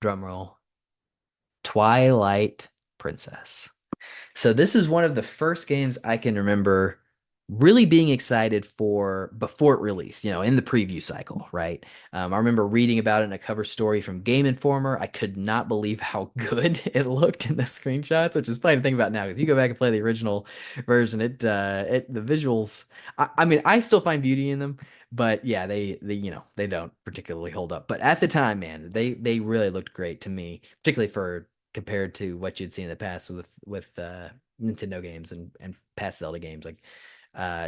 drumroll, Twilight Princess. So this is one of the first games I can remember really being excited for before it released, in the preview cycle, right? I remember reading about it in a cover story from Game Informer. I could not believe how good it looked in the screenshots, which is funny to think about now. If you go back and play the original version, the visuals, I mean, I still find beauty in them, but yeah, they don't particularly hold up. But at the time, man, they really looked great to me, particularly for compared to what you'd seen in the past with Nintendo games and past Zelda games. Like,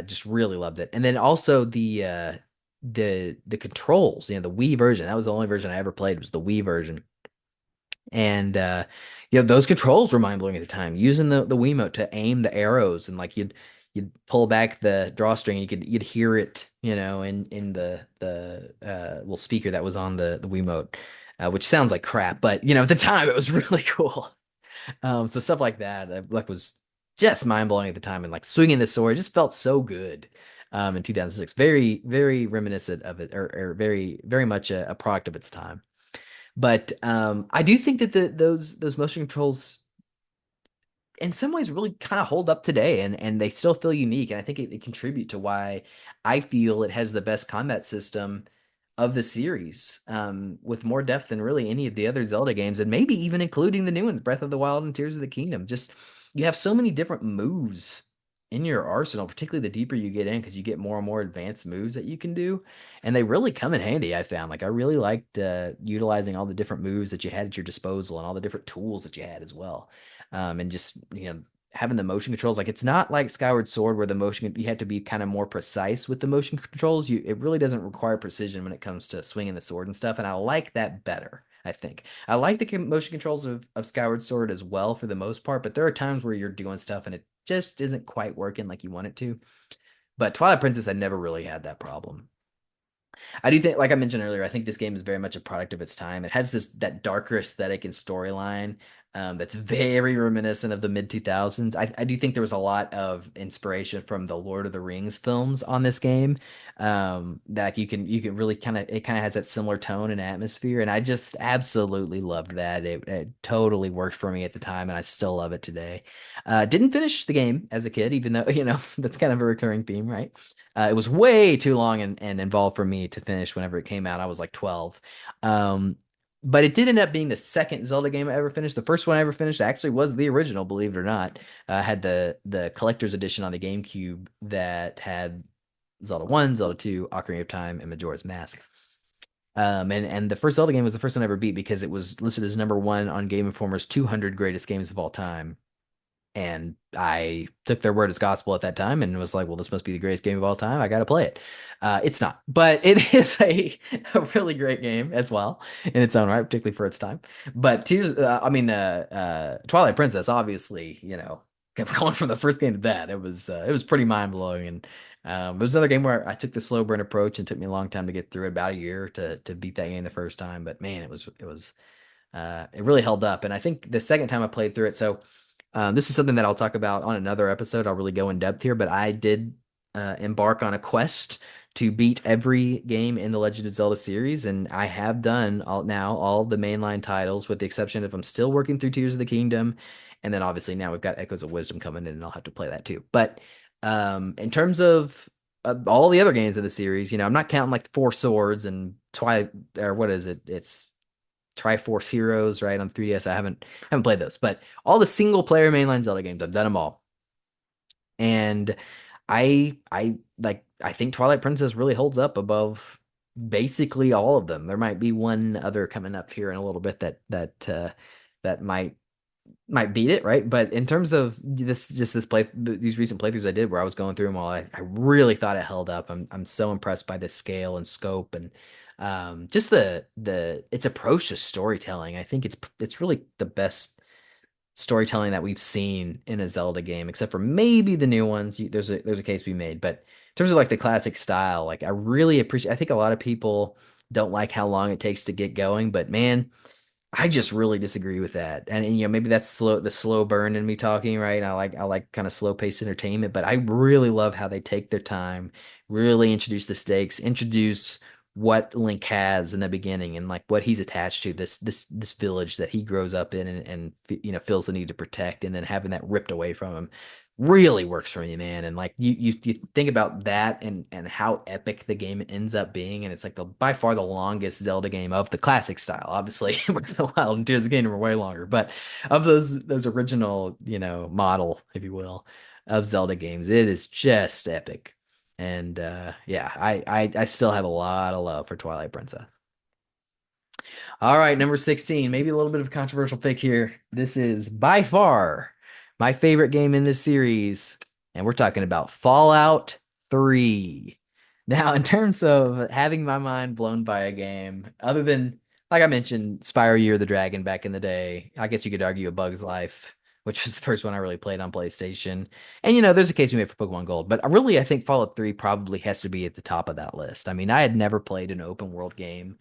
just really loved it. And then also the controls, the Wii version. That was the only version I ever played was the Wii version. And those controls were mind blowing at the time. Using the Wiimote to aim the arrows and like you'd pull back the drawstring, you'd hear it, in the little speaker that was on the Wiimote, which sounds like crap, but at the time it was really cool. So stuff like that, like was just mind blowing at the time, and like swinging the sword just felt so good. In 2006, very very reminiscent of it, or very very much a product of its time. But I do think that those motion controls in some ways really kind of hold up today, and they still feel unique, and I think they contribute to why I feel it has the best combat system of the series, with more depth than really any of the other Zelda games, and maybe even including the new ones, Breath of the Wild and Tears of the Kingdom. Just you have so many different moves in your arsenal, particularly the deeper you get in, because you get more and more advanced moves that you can do, and they really come in handy. I found like I really liked utilizing all the different moves that you had at your disposal and all the different tools that you had as well, and just having the motion controls. Like it's not like Skyward Sword where the motion you have to be kind of more precise with the motion controls. It really doesn't require precision when it comes to swinging the sword and stuff, and I like that better. I think I like the motion controls of Skyward Sword as well for the most part, but there are times where you're doing stuff and it just isn't quite working like you want it to. But Twilight Princess, I never really had that problem. I do think, like I mentioned earlier, I think this game is very much a product of its time. It has that darker aesthetic and storyline, that's very reminiscent of the mid 2000s. I do think there was a lot of inspiration from the Lord of the Rings films on this game. That you can really it kind of has that similar tone and atmosphere, and I just absolutely loved that. It totally worked for me at the time, and I still love it today. Didn't finish the game as a kid, even though that's kind of a recurring theme, right? It was way too long and involved for me to finish whenever it came out. I was like 12. Um, but it did end up being the second Zelda game I ever finished. The first one I ever finished actually was the original, believe it or not. I had the collector's edition on the GameCube that had Zelda 1, Zelda 2, Ocarina of Time, and Majora's Mask. And the first Zelda game was the first one I ever beat because it was listed as number one on Game Informer's 200 greatest games of all time. And I took their word as gospel at that time and was like, well, this must be the greatest game of all time. I got to play it. It's not, but it is a really great game as well in its own right, particularly for its time. But Twilight Princess, obviously, kept going from the first game to that. It was pretty mind blowing. And it was another game where I took the slow burn approach and took me a long time to get through it, about a year to beat that game the first time. But man, it really held up. And I think the second time I played through it, so. This is something that I'll talk about on another episode. I'll really go in depth here, but I did embark on a quest to beat every game in the Legend of Zelda series, and I have done all the mainline titles, with the exception of I'm still working through Tears of the Kingdom, and then obviously now we've got Echoes of Wisdom coming in, and I'll have to play that too. But in terms of all the other games of the series, I'm not counting like Four Swords and Twilight, or what is it? It's Triforce Heroes, right, on 3DS. I haven't played those, but all the single player mainline Zelda games, I've done them all. And I think Twilight Princess really holds up above basically all of them. There might be one other coming up here in a little bit that might beat it, right? But in terms of this play, these recent playthroughs I did where I was going through them all, I really thought it held up. I'm so impressed by the scale and scope and just the its approach to storytelling. I think it's really the best storytelling that we've seen in a Zelda game, except for maybe the new ones. There's a case to be made, but in terms of like the classic style, like I really appreciate. I think a lot of people don't like how long it takes to get going, but man, I just really disagree with that. And maybe that's the slow burn in me talking, right? I like kind of slow paced entertainment, but I really love how they take their time, really introduce the stakes, introduce what Link has in the beginning and like what he's attached to this village that he grows up in and feels the need to protect, and then having that ripped away from him really works for me, man. And like you think about that and how epic the game ends up being, and it's like the by far the longest Zelda game of the classic style. Obviously, Breath of the Wild and Tears of the Kingdom are way longer, but of those original, model, if you will, of Zelda games, it is just epic. And yeah, I still have a lot of love for Twilight Princess. All right, number 16, maybe a little bit of a controversial pick here. This is by far my favorite game in this series, and we're talking about Fallout 3. Now, in terms of having my mind blown by a game, other than, like I mentioned, Spyro Year of the Dragon back in the day, I guess you could argue A Bug's Life, which was the first one I really played on PlayStation. And, there's a case we made for Pokemon Gold, but really, I think Fallout 3 probably has to be at the top of that list. I mean, I had never played an open world game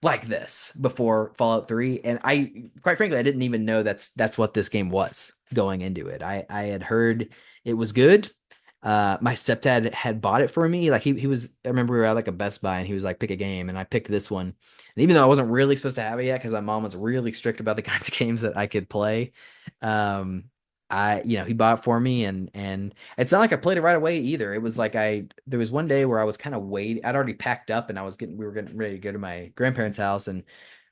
like this before Fallout 3, and I quite frankly I didn't even know that's what this game was going into it. I had heard it was good. My stepdad had bought it for me. Like he was, I remember we were at like a Best Buy and he was like, pick a game, and I picked this one. And even though I wasn't really supposed to have it yet because my mom was really strict about the kinds of games that I could play, um he bought it for me, and it's not like I played it right away either. It was like there was one day where I was kind of waiting. I'd already packed up and we were getting ready to go to my grandparents' house, and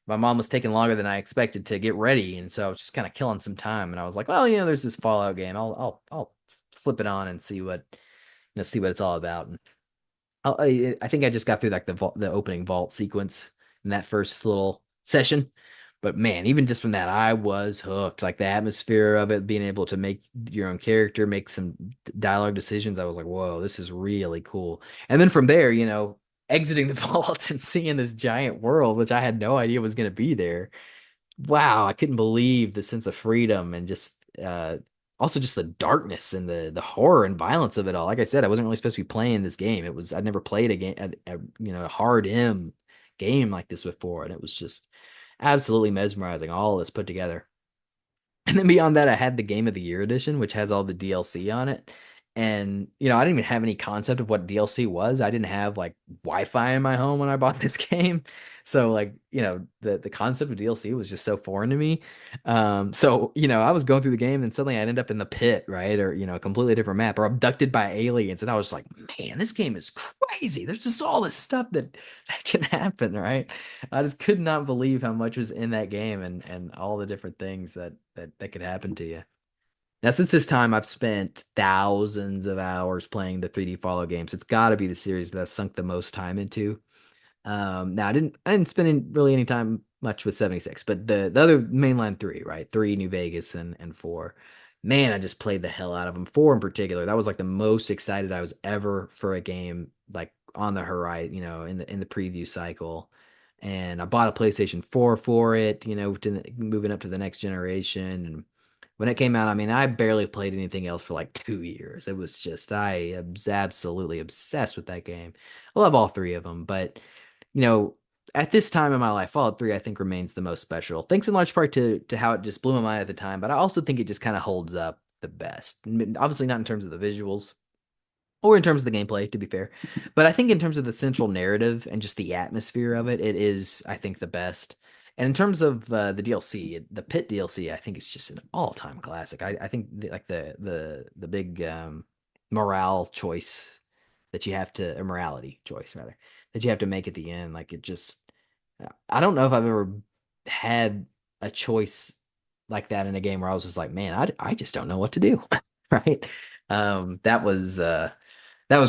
my mom was taking longer than I expected to get ready, and so I was just kind of killing some time. And I was like, well, there's this Fallout game. I'll flip it on and see what it's all about. And I think I just got through like the opening vault sequence in that first little session. But man, even just from that, I was hooked. Like the atmosphere of it, being able to make your own character, make some dialogue decisions. I was like, whoa, this is really cool. And then from there, exiting the vault and seeing this giant world, which I had no idea was going to be there. Wow, I couldn't believe the sense of freedom and just also just the darkness and the horror and violence of it all. Like I said, I wasn't really supposed to be playing this game. I'd never played a game a hard M game like this before, and it was just absolutely mesmerizing, all this put together. And then beyond that, I had the Game of the Year edition, which has all the DLC on it. And, I didn't even have any concept of what DLC was. I didn't have like Wi-Fi in my home when I bought this game. So like, the concept of DLC was just so foreign to me. So, I was going through the game and suddenly I'd end up in the pit, right? Or, a completely different map or abducted by aliens. And I was like, man, this game is crazy. There's just all this stuff that can happen, right? I just could not believe how much was in that game and all the different things that could happen to you. Now, since this time, I've spent thousands of hours playing the 3D Fallout games. It's got to be the series that I've sunk the most time into. Now I didn't spend really any time much with 76, but the other mainline three, right? Three, New Vegas, and four. Man, I just played the hell out of them. Four in particular, that was like the most excited I was ever for a game like on the horizon, in the preview cycle. And I bought a PlayStation 4 for it, moving up to the next generation. And when it came out, I mean, I barely played anything else for like 2 years. It was just, I was absolutely obsessed with that game. I love all three of them, but you know, at this time in my life, Fallout 3 I think remains the most special. Thanks in large part to how it just blew my mind at the time, but I also think it just kind of holds up the best. Obviously not in terms of the visuals or in terms of the gameplay, to be fair, but I think in terms of the central narrative and just the atmosphere of it, it is, I think, the best. And in terms of the DLC, the Pit DLC, I think it's just an all-time classic. I think like the big morale choice that you have to, a morality choice rather, that you have to make at the end. Like it just, I don't know if I've ever had a choice like that in a game where I was just like, man, I just don't know what to do. Right. That was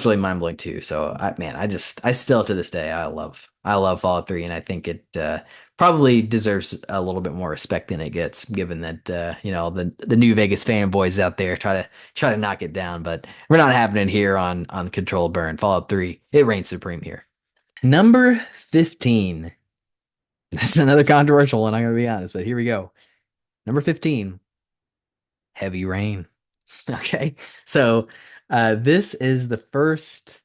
really mind blowing too. So I still to this day I love Fallout 3, and I think it probably deserves a little bit more respect than it gets, given that the New Vegas fanboys out there try to knock it down, but we're not having it here on Control Burn. Fallout 3, it reigns supreme here. Number 15. This is another controversial one, I'm gonna be honest, but here we go. Number 15, Heavy Rain. Okay. So this is the first,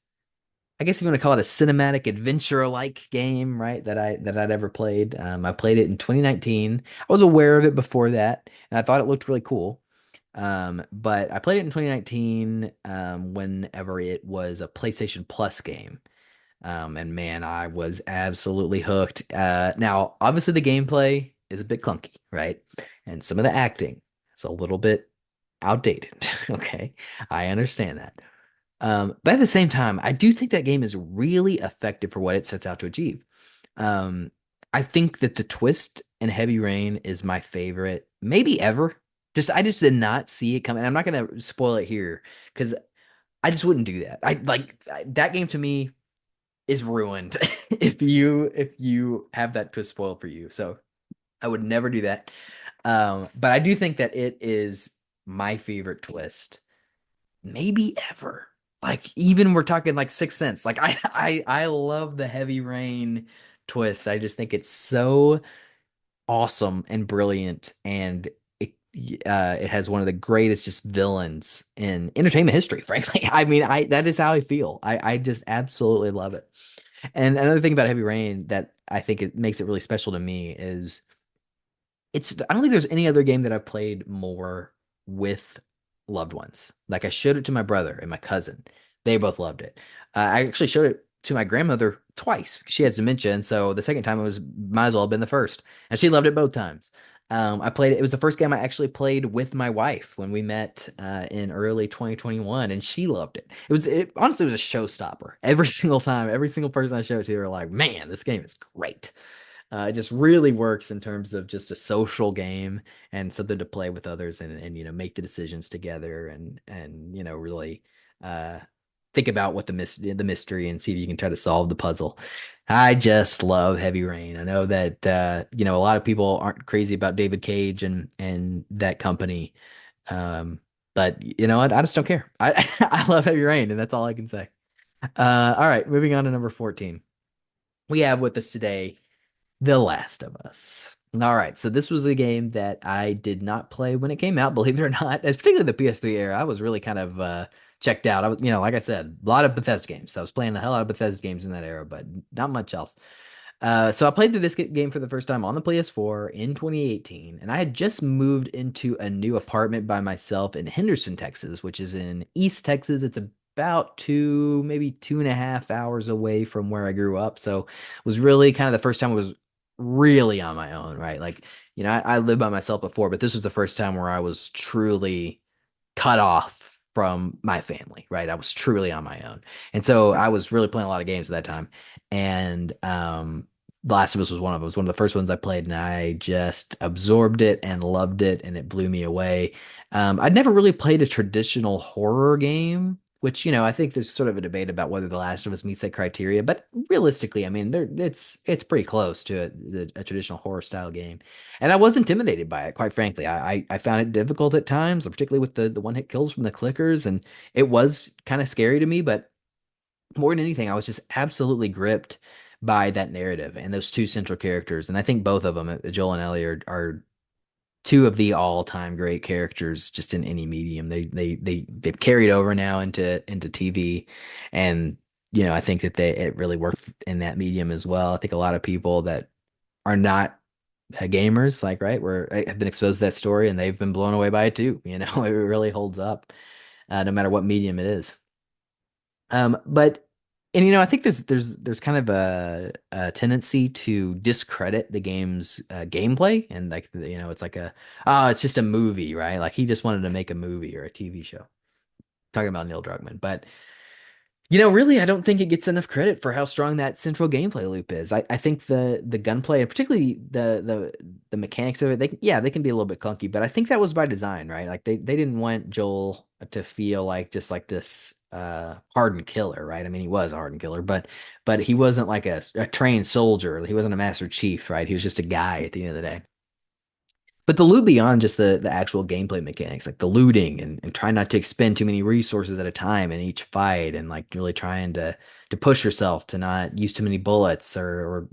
I guess you want to call it a cinematic adventure-like game, right? That I'd ever played. I played it in 2019. I was aware of it before that, and I thought it looked really cool. But I played it in 2019, whenever it was a PlayStation Plus game. And man, I was absolutely hooked. Now, obviously, the gameplay is a bit clunky, right? And some of the acting is a little bit outdated. Okay, I understand that. But at the same time, I do think that game is really effective for what it sets out to achieve. Um, I think that the twist in Heavy Rain is my favorite, maybe ever. I just did not see it coming. I'm not gonna spoil it here because I just wouldn't do that. That game to me is ruined if you have that twist spoiled for you. So I would never do that. But I do think that it is my favorite twist maybe ever. Like even we're talking like Sixth Sense. Like I love the Heavy Rain twist. I just think it's so awesome and brilliant, and it has one of the greatest just villains in entertainment history. Frankly, I mean, I that is how I feel. I just absolutely love it. And another thing about Heavy Rain that I think it makes it really special to me is I don't think there's any other game that I've played more with loved ones. Like I showed it to my brother and my cousin. They both loved it. I actually showed it to my grandmother twice. She has dementia, and so the second time it was might as well have been the first. And she loved it both times. I played it. It was the first game I actually played with my wife when we met in early 2021, and she loved it. It honestly was a showstopper. Every single time, every single person I showed it to, they were like, "Man, this game is great." It just really works in terms of just a social game and something to play with others and make the decisions together and really uh, think about what the mystery and see if you can try to solve the puzzle. I just love Heavy Rain. I know that a lot of people aren't crazy about David Cage and that company, um, but you know what? I just don't care. I I love Heavy Rain, and that's all I can say. All right, moving on to number 14. We have with us today the Last of Us. All right, so this was a game that I did not play when it came out, believe it or not. As particularly the PS3 era, I was really kind of checked out. I was, like I said, a lot of Bethesda games. So I was playing the hell out of Bethesda games in that era, but not much else. So I played through this game for the first time on the PS4 in 2018, and I had just moved into a new apartment by myself in Henderson, Texas, which is in East Texas. It's about maybe 2.5 hours away from where I grew up. So it was really kind of the first time I was really on my own, right? Like, I lived by myself before, but this was the first time where I was truly cut off from my family, right? I was truly on my own. And so I was really playing a lot of games at that time. And The Last of Us was one of them. It was one of the first ones I played, and I just absorbed it and loved it, and it blew me away. I'd never really played a traditional horror game, which, I think there's sort of a debate about whether The Last of Us meets that criteria, but realistically, I mean, it's pretty close to a traditional horror style game. And I was intimidated by it, quite frankly. I found it difficult at times, particularly with the one hit kills from the clickers, and it was kind of scary to me, but more than anything, I was just absolutely gripped by that narrative and those two central characters. And I think both of them, Joel and Ellie, are two of the all-time great characters just in any medium. They've carried over now into TV, and I think that it really worked in that medium as well. I think a lot of people that are not gamers, like, right, where have been exposed to that story, and they've been blown away by it too. It really holds up, no matter what medium it is. But and I think there's kind of a tendency to discredit the game's gameplay, and like it's like it's just a movie, right? Like he just wanted to make a movie or a TV show. Talking about Neil Druckmann, but Really, I don't think it gets enough credit for how strong that central gameplay loop is. I think the gunplay and particularly the mechanics of it, they can be a little bit clunky, but I think that was by design, right? Like they didn't want Joel to feel like just like this hardened killer, right? I mean, he was a hardened killer, but he wasn't like a trained soldier. He wasn't a master chief, right? He was just a guy at the end of the day. But the loot beyond just the actual gameplay mechanics, like the looting and trying not to expend too many resources at a time in each fight, and like really trying to push yourself to not use too many bullets or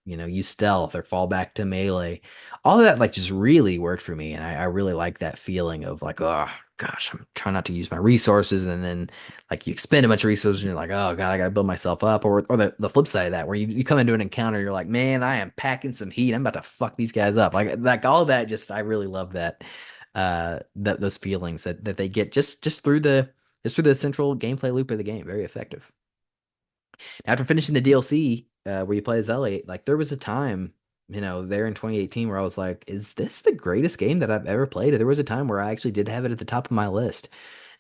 use stealth or fall back to melee. All of that like just really worked for me, and I really like that feeling of like, oh gosh, I'm trying not to use my resources, and then like you expend a bunch of resources and you're like, oh God, I gotta build myself up. Or the flip side of that, where you come into an encounter, you're like, man, I am packing some heat. I'm about to fuck these guys up. Like all of that, just I really love that that those feelings that they get just through the central gameplay loop of the game. Very effective. After finishing the DLC, where you play as Elliot, like there was a time, there in 2018 where I was like, is this the greatest game that I've ever played? There was a time where I actually did have it at the top of my list.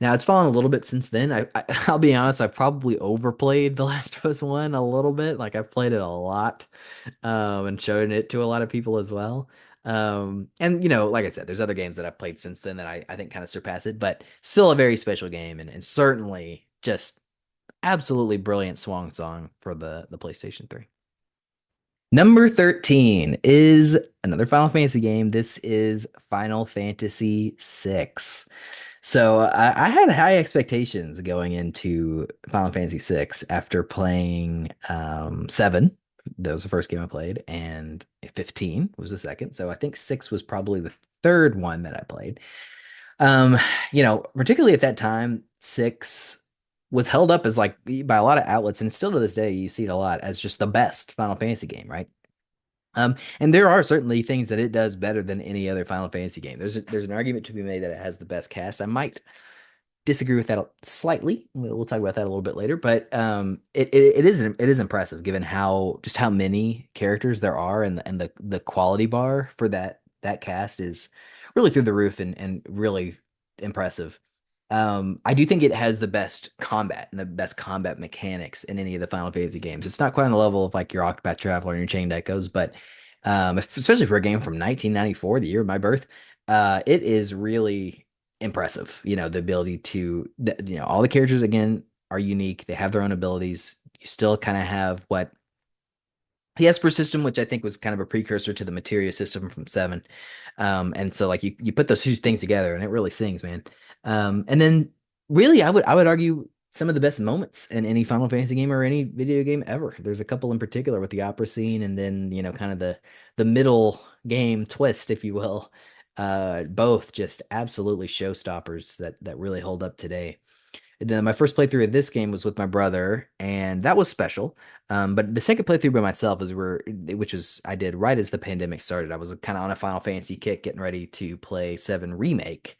Now it's fallen a little bit since then. I'll be honest, I probably overplayed The Last of Us One a little bit. Like I've played it a lot, and shown it to a lot of people as well. And like I said, there's other games that I've played since then that I think kind of surpass it, but still a very special game and certainly just absolutely brilliant swan song for the PlayStation 3. Number 13 is another Final Fantasy game. This is Final Fantasy VI. So I had high expectations going into Final Fantasy VI after playing 7. That was the first game I played, and 15 was the second. So I think 6 was probably the third one that I played. Um, particularly at that time, 6 was held up as like by a lot of outlets, and still to this day, you see it a lot as just the best Final Fantasy game, right? And there are certainly things that it does better than any other Final Fantasy game. There's an argument to be made that it has the best cast. I might disagree with that slightly. We'll talk about that a little bit later, but it is impressive given how many characters there are, and the quality bar for that cast is really through the roof and really impressive. I do think it has the best combat and the best combat mechanics in any of the Final Fantasy games. It's not quite on the level of like your Octopath Traveler and your Chained Echoes, but especially for a game from 1994, the year of my birth, it is really impressive. The ability all the characters again are unique. They have their own abilities. You still kind of have what the Esper system, which I think was kind of a precursor to the Materia system from 7. And so like you put those two things together and it really sings, man. And then really I would argue some of the best moments in any Final Fantasy game or any video game ever. There's a couple in particular with the opera scene and then, kind of the middle game twist, if you will. Both just absolutely showstoppers that really hold up today. And then my first playthrough of this game was with my brother, and that was special. But the second playthrough by myself which was I did right as the pandemic started. I was kind of on a Final Fantasy kick, getting ready to play 7 Remake,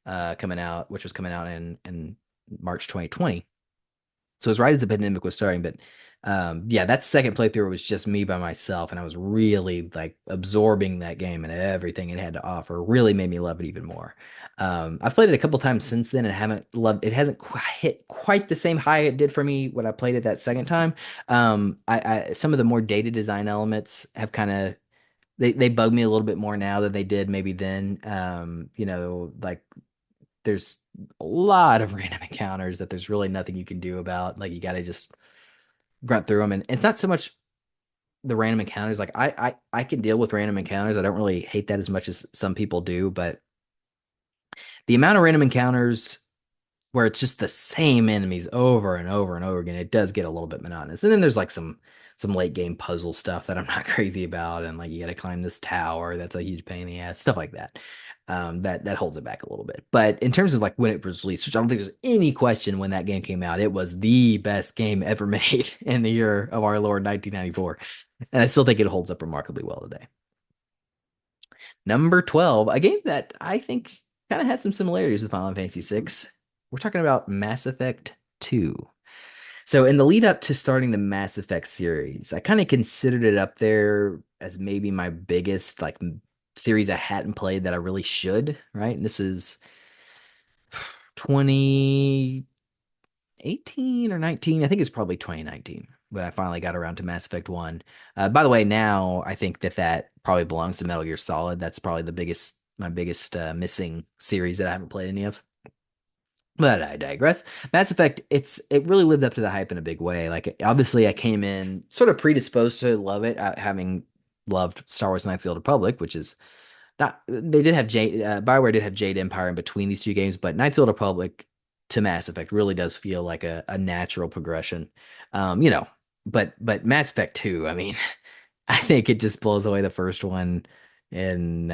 which was coming out in March 2020. So it was right as the pandemic was starting, but yeah, that second playthrough was just me by myself, and I was really like absorbing that game and everything it had to offer. Really made me love it even more. I've played it a couple times since then and haven't loved it. Hasn't hit quite the same high it did for me when I played it that second time. I some of the more data design elements have kind of they bug me a little bit more now than they did maybe then. Like there's a lot of random encounters that there's really nothing you can do about. Like you got to just grunt through them, and it's not so much the random encounters. Like I can deal with random encounters. I don't really hate that as much as some people do, but the amount of random encounters where it's just the same enemies over and over and over again, it does get a little bit monotonous. And then there's like some late game puzzle stuff that I'm not crazy about, and like you got to climb this tower. That's a huge pain in the ass. Stuff like that. That holds it back a little bit. But in terms of like when it was released, which I don't think there's any question when that game came out, it was the best game ever made in the year of our Lord 1994. And I still think it holds up remarkably well today. Number 12, a game that I think kind of had some similarities with Final Fantasy VI. We're talking about Mass Effect 2. So in the lead up to starting the Mass Effect series, I kind of considered it up there as maybe my biggest like series I hadn't played that I really should, right? And this is 2018, 18 or 19. I think it's probably 2019 when I finally got around to Mass Effect 1. By the way, now I think that that probably belongs to Metal Gear Solid. That's probably my biggest missing series that I haven't played any of. But I digress. Mass Effect, it really lived up to the hype in a big way. Like obviously I came in sort of predisposed to love it, having loved Star Wars Knights of the Old Republic, which is not they did have Jade BioWare did have Jade Empire in between these two games, but Knights of the Old Republic to Mass Effect really does feel like a natural progression. You know, but Mass Effect 2, I mean, I think it just blows away the first one in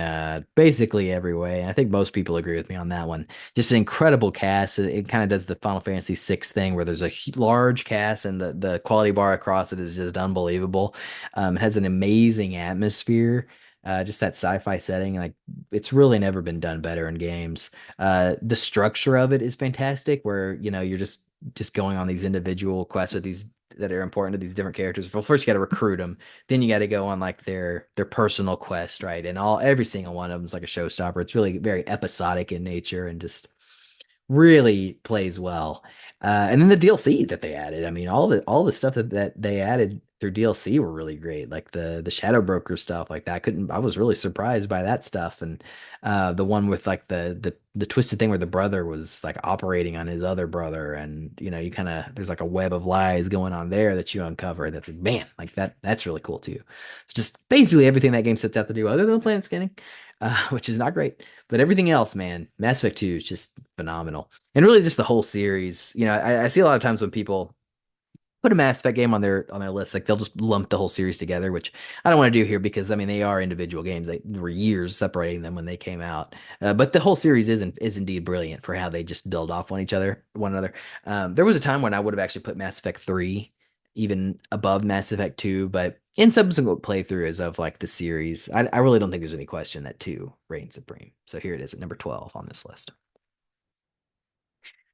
basically every way. And I think most people agree with me on that one. Just an incredible cast. It kind of does the Final Fantasy VI thing where there's a large cast and the quality bar across it is just unbelievable. It has an amazing atmosphere. Just that sci-fi setting, like it's really never been done better in games. The structure of it is fantastic, where you're just going on these individual quests with these that are important to these different characters. Well, first you got to recruit them, then you got to go on like their personal quest, right? And every single one of them is like a showstopper. It's really very episodic in nature and just really plays well. And then the DLC that they added, I mean, all the stuff that they added through DLC were really great. Like the Shadow Broker stuff, like that. I was really surprised by that stuff. And the one with like the twisted thing where the brother was like operating on his other brother, and you kind of there's like a web of lies going on there that you uncover. That's like, man, like that's really cool too. It's just basically everything that game sets out to do, other than planet scanning, which is not great. But everything else, man, Mass Effect 2 is just phenomenal. And really just the whole series. I see a lot of times when people put a Mass Effect game on their list, like they'll just lump the whole series together, which I don't want to do here because I mean they are individual games. There were years separating them when they came out. But the whole series is indeed brilliant for how they just build off one another. There was a time when I would have actually put Mass Effect 3 even above Mass Effect 2, but in subsequent playthroughs of like the series, I really don't think there's any question that 2 reigns supreme. So here it is at number 12 on this list.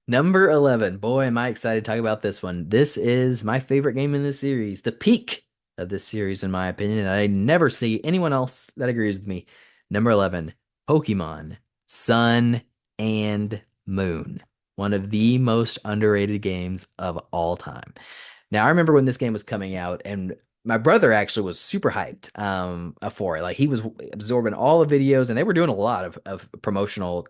Number 11. Boy, am I excited to talk about this one. This is my favorite game in this series, the peak of this series, in my opinion. And I never see anyone else that agrees with me. Number 11, Pokemon Sun and Moon. One of the most underrated games of all time. Now, I remember when this game was coming out, and my brother actually was super hyped for it. Like he was absorbing all the videos, and they were doing a lot of promotional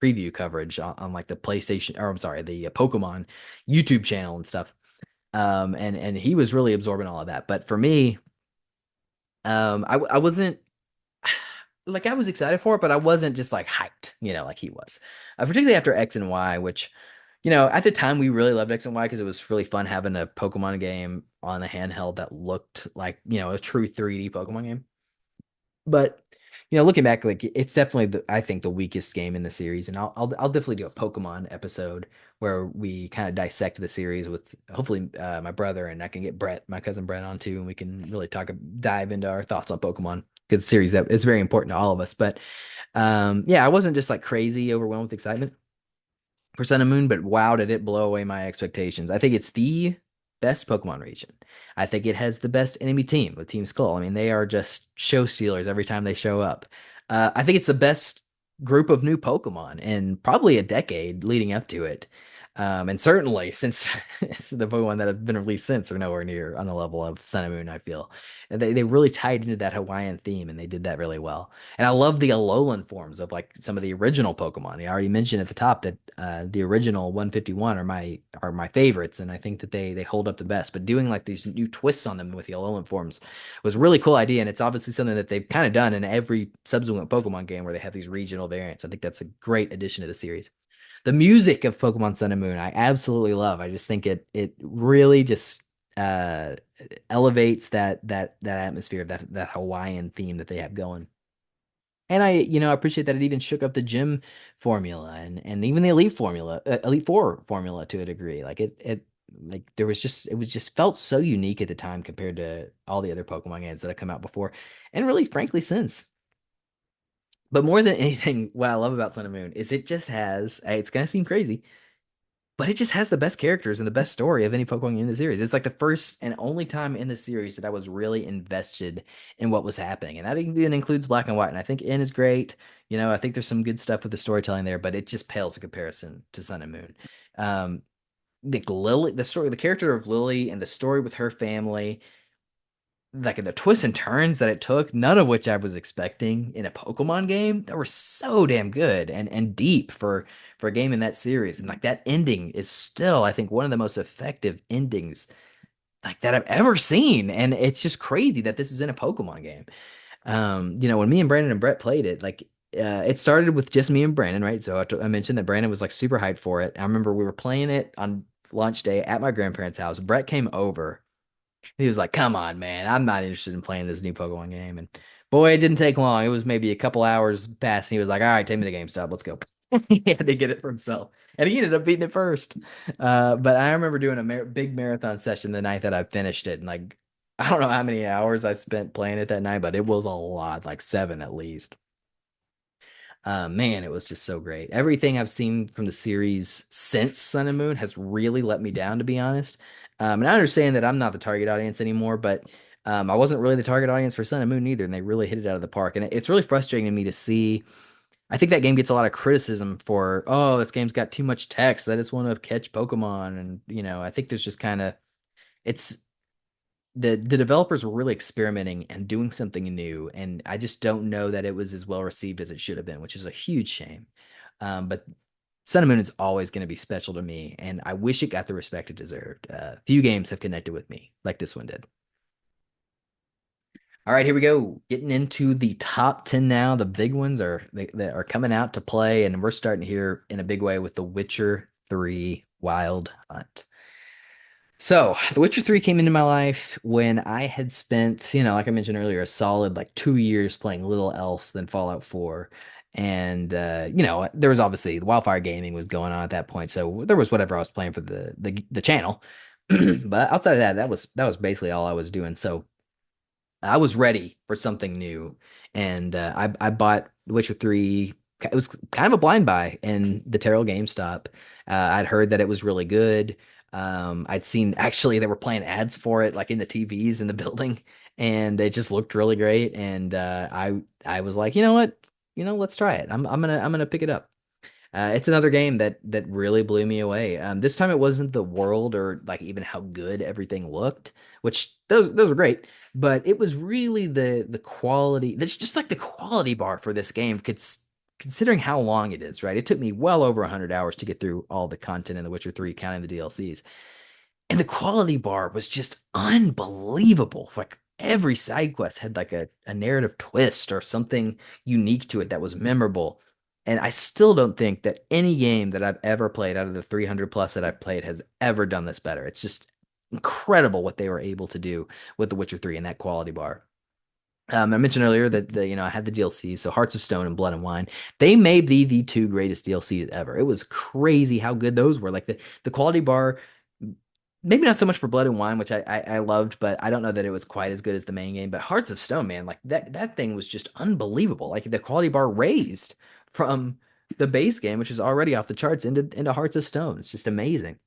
preview coverage on like the PlayStation, or I'm sorry, the Pokemon YouTube channel and stuff. And he was really absorbing all of that. But for me, I wasn't like I was excited for it, but I wasn't just like hyped, like he was. Particularly after X and Y, which at the time we really loved X and Y because it was really fun having a Pokemon game on a handheld that looked like a true 3D Pokemon game. But looking back, like it's definitely I think the weakest game in the series, and I'll definitely do a Pokemon episode where we kind of dissect the series with hopefully my brother, and I can get my cousin Brett, on too, and we can really dive into our thoughts on Pokemon because the series that is very important to all of us. But yeah, I wasn't just like crazy overwhelmed with excitement for Sun and Moon, but wow, did it blow away my expectations. I think it's the best Pokemon region. I think it has the best enemy team with Team Skull. I mean, they are just show stealers every time they show up. I think it's the best group of new Pokemon in probably a decade leading up to it. And certainly since the Pokemon that have been released since are nowhere near on the level of Sun and Moon, I feel. And they really tied into that Hawaiian theme, and they did that really well. And I love the Alolan forms of like some of the original Pokemon. I already mentioned at the top that the original 151 are my favorites, and I think that they hold up the best. But doing like these new twists on them with the Alolan forms was a really cool idea, and it's obviously something that they've kind of done in every subsequent Pokemon game where they have these regional variants. I think that's a great addition to the series. The music of Pokemon Sun and Moon, I absolutely love. I just think it really just uh elevates that atmosphere of that Hawaiian theme that they have going. And I appreciate that it even shook up the gym formula and even the Elite Four formula to a degree. Like it like it was just felt so unique at the time compared to all the other Pokemon games that have come out before, and really frankly since. But more than anything, what I love about Sun and Moon is it just has, it's gonna seem crazy, but it just has the best characters and the best story of any Pokemon game in the series. It's like the first and only time in the series that I was really invested in what was happening. And that even includes Black and White. And I think N is great. I think there's some good stuff with the storytelling there, but it just pales in comparison to Sun and Moon. Um, the story, the character of Lily and the story with her family, like the twists and turns that it took, none of which I was expecting in a Pokemon game, that were so damn good and deep for a game in that series. And like that ending is still, I think, one of the most effective endings like that I've ever seen. And it's just crazy that this is in a Pokemon game. When me and Brandon and Brett played it, like it started with just me and Brandon, right? So I mentioned that Brandon was like super hyped for it. I remember we were playing it on launch day at my grandparents' house. Brett came over. He was like, "Come on, man, I'm not interested in playing this new Pokemon game." And boy, it didn't take long. It was maybe a couple hours past, and he was like, "All right, take me to GameStop. Let's go." He had to get it for himself, and he ended up beating it first. But I remember doing a big marathon session the night that I finished it, and like I don't know how many hours I spent playing it that night, but it was a lot, like 7 at least. Man, it was just so great. Everything I've seen from the series since Sun and Moon has really let me down, to be honest. And I understand that I'm not the target audience anymore, but I wasn't really the target audience for Sun and Moon either, and they really hit it out of the park. And it's really frustrating to me to see. I think that game gets a lot of criticism for, oh, this game's got too much text. I just want to catch Pokemon, and I think there's just kind of it's the developers were really experimenting and doing something new, and I just don't know that it was as well received as it should have been, which is a huge shame. But Sun and Moon is always going to be special to me, and I wish it got the respect it deserved. Few games have connected with me like this one did. All right, here we go. Getting into the top 10 now. The big ones that are coming out to play, and we're starting here in a big way with The Witcher 3 Wild Hunt. So, The Witcher 3 came into my life when I had spent, like I mentioned earlier, a solid like 2 years playing little else than Fallout 4. And there was obviously the Wildfire gaming was going on at that point. So there was whatever I was playing for the channel. But outside of that, that was basically all I was doing. So I was ready for something new, and I bought The Witcher 3. It was kind of a blind buy in the Terrell GameStop. I'd heard that it was really good. I'd seen actually they were playing ads for it like in the TVs in the building, and it just looked really great. And I was like, you know what, let's try it. I'm gonna pick it up. It's another game that really blew me away. This time it wasn't the world or like even how good everything looked, which those were great, but it was really the quality. That's just like the quality bar for this game, considering how long it is, right? It took me well over 100 hours to get through all the content in The Witcher 3, counting the DLCs. And the quality bar was just unbelievable. Like every side quest had like a narrative twist or something unique to it that was memorable. And I still don't think that any game that I've ever played out of the 300 plus that I've played has ever done this better. It's just incredible what they were able to do with The Witcher 3 and that quality bar. I mentioned earlier that I had the DLC, so Hearts of Stone and Blood and Wine. They may be the two greatest DLCs ever. It was crazy how good those were. Like the quality bar, maybe not so much for Blood and Wine, which I loved, but I don't know that it was quite as good as the main game. But Hearts of Stone, man, like that thing was just unbelievable. Like the quality bar raised from the base game, which is already off the charts, into Hearts of Stone. It's just amazing.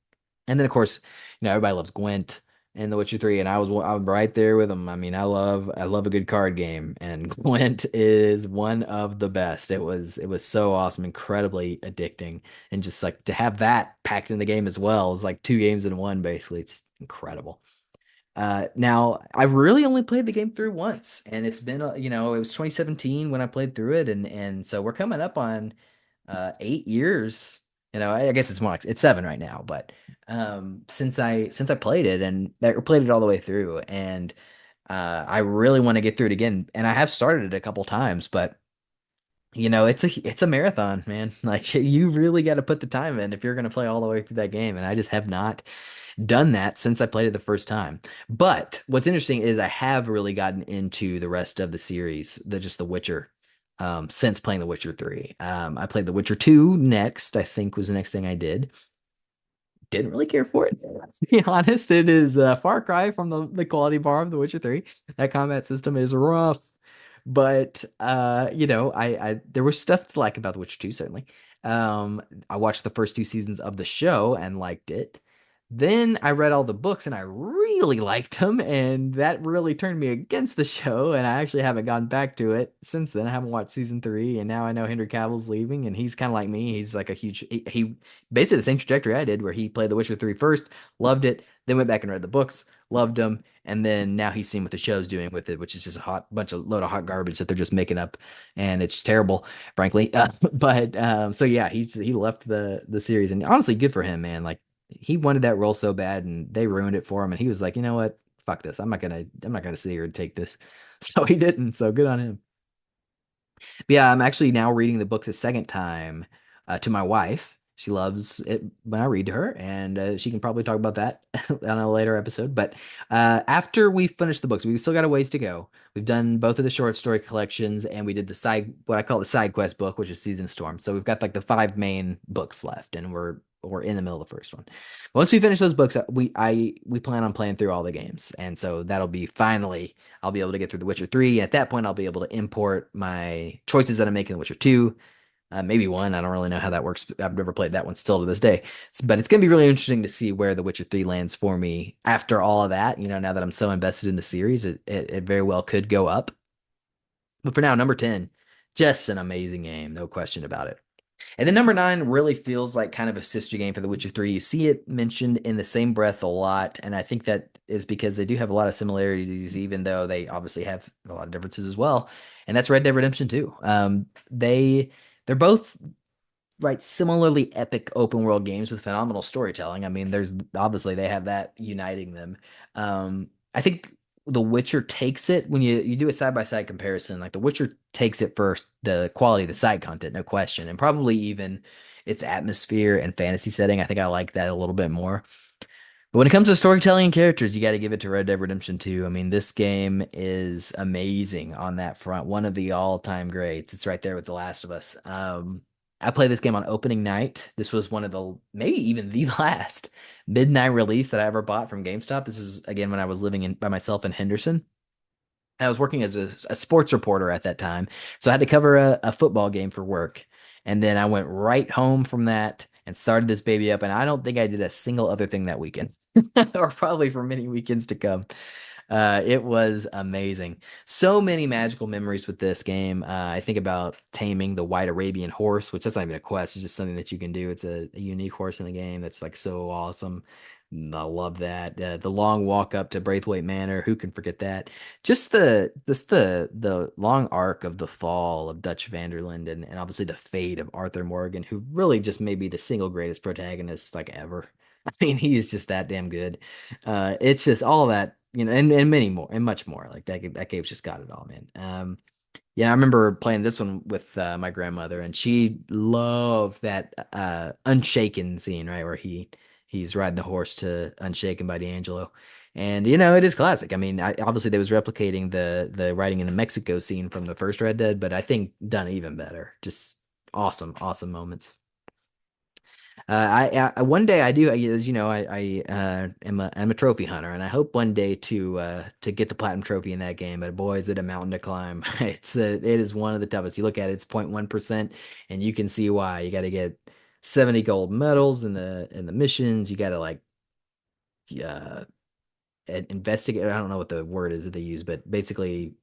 And then of course, everybody loves Gwent in The Witcher 3, and I was right there with them. I mean, I love a good card game, and Gwent is one of the best. It was so awesome, incredibly addicting, and just like to have that packed in the game as well. It was like two games in one, basically. It's incredible. Now I really only played the game through once, and it's been it was 2017 when I played through it, and so we're coming up on 8 years. I guess it's more like it's 7 right now, but since I played it and I played it all the way through, and I really want to get through it again, and I have started it a couple times, but it's a marathon, man. Like you really got to put the time in if you're going to play all the way through that game, and I just have not done that since I played it the first time. But what's interesting is I have really gotten into the rest of the series, just The Witcher, since playing The Witcher 3. I played The Witcher 2 next, I think was the next thing I did. Didn't really care for it. To be honest, it is a far cry from the quality bar of The Witcher 3. That combat system is rough. But I there was stuff to like about The Witcher 2, certainly. I watched the first 2 seasons of the show and liked it. Then I read all the books and I really liked them, and that really turned me against the show. And I actually haven't gone back to it since then. I haven't watched season three, and now I know Henry Cavill's leaving, and he's kind of like me. He's like a huge, he basically the same trajectory I did, where he played The Witcher 3 first, loved it, then went back and read the books, loved them, and then now he's seen what the show's doing with it, which is just a hot bunch of load of hot garbage that they're just making up, and it's terrible, frankly. But so yeah, he left the series, and honestly, good for him, man. Like he wanted that role so bad and they ruined it for him and he was like, you know what? Fuck this. I'm not gonna sit here and take this. So he didn't. So good on him. But yeah, I'm actually now reading the books a second time to my wife. She loves it when I read to her, and she can probably talk about that on a later episode. But after we finish the books, we've still got a ways to go. We've done both of the short story collections, and we did the side, what I call the side quest book, which is Season Storm. So we've got like the five main books left, and we're in the middle of the first one. Once we finish those books, we plan on playing through all the games, and so that'll be finally I'll be able to get through The Witcher 3. At that point, I'll be able to import my choices that I'm making in The Witcher 2. Maybe one. I don't really know how that works. I've never played that one still to this day. But it's going to be really interesting to see where The Witcher 3 lands for me after all of that. Now that I'm so invested in the series, it very well could go up. But for now, number 10, just an amazing game. No question about it. And then number nine really feels like kind of a sister game for The Witcher 3. You see it mentioned in the same breath a lot, and I think that is because they do have a lot of similarities, even though they obviously have a lot of differences as well. And that's Red Dead Redemption 2. They're both right similarly epic open world games with phenomenal storytelling. I mean, there's obviously they have that uniting them. I think The Witcher takes it when you do a side by side comparison. Like The Witcher takes it for the quality of the side content, no question, and probably even its atmosphere and fantasy setting. I think I like that a little bit more. But when it comes to storytelling and characters, you got to give it to Red Dead Redemption 2. I mean, this game is amazing on that front. One of the all-time greats. It's right there with The Last of Us. I played this game on opening night. This was one of the, maybe even the last midnight release that I ever bought from GameStop. This is again when I was living by myself in Henderson. I was working as a sports reporter at that time, so I had to cover a football game for work. And then I went right home from that and started this baby up. And I don't think I did a single other thing that weekend, or probably for many weekends to come. It was amazing. So many magical memories with this game. I think about taming the white Arabian horse, which that's not even a quest, it's just something that you can do. It's a unique horse in the game that's like so awesome. I love that. The long walk up to Braithwaite Manor, who can forget that? Just the long arc of the fall of Dutch Vanderland and obviously the fate of Arthur Morgan, who really just may be the single greatest protagonist like ever. I mean, he's just that damn good. It's just all that, and many more and much more. Like that game's just got it all, man. Yeah, I remember playing this one with my grandmother, and she loved that Unshaken scene, right, where he's riding the horse to Unshaken by D'Angelo. And it is classic. I mean, obviously they was replicating the riding in the Mexico scene from the first Red Dead, but I think done even better. Just awesome, awesome moments. One day I do, as you know, I'm a trophy hunter, and I hope one day to get the platinum trophy in that game. But boy, is it a mountain to climb! It is one of the toughest. You look at it, it's 0.1%, and you can see why. You got to get 70 gold medals in the missions. You got to like uh investigate. I don't know what the word is that they use, but basically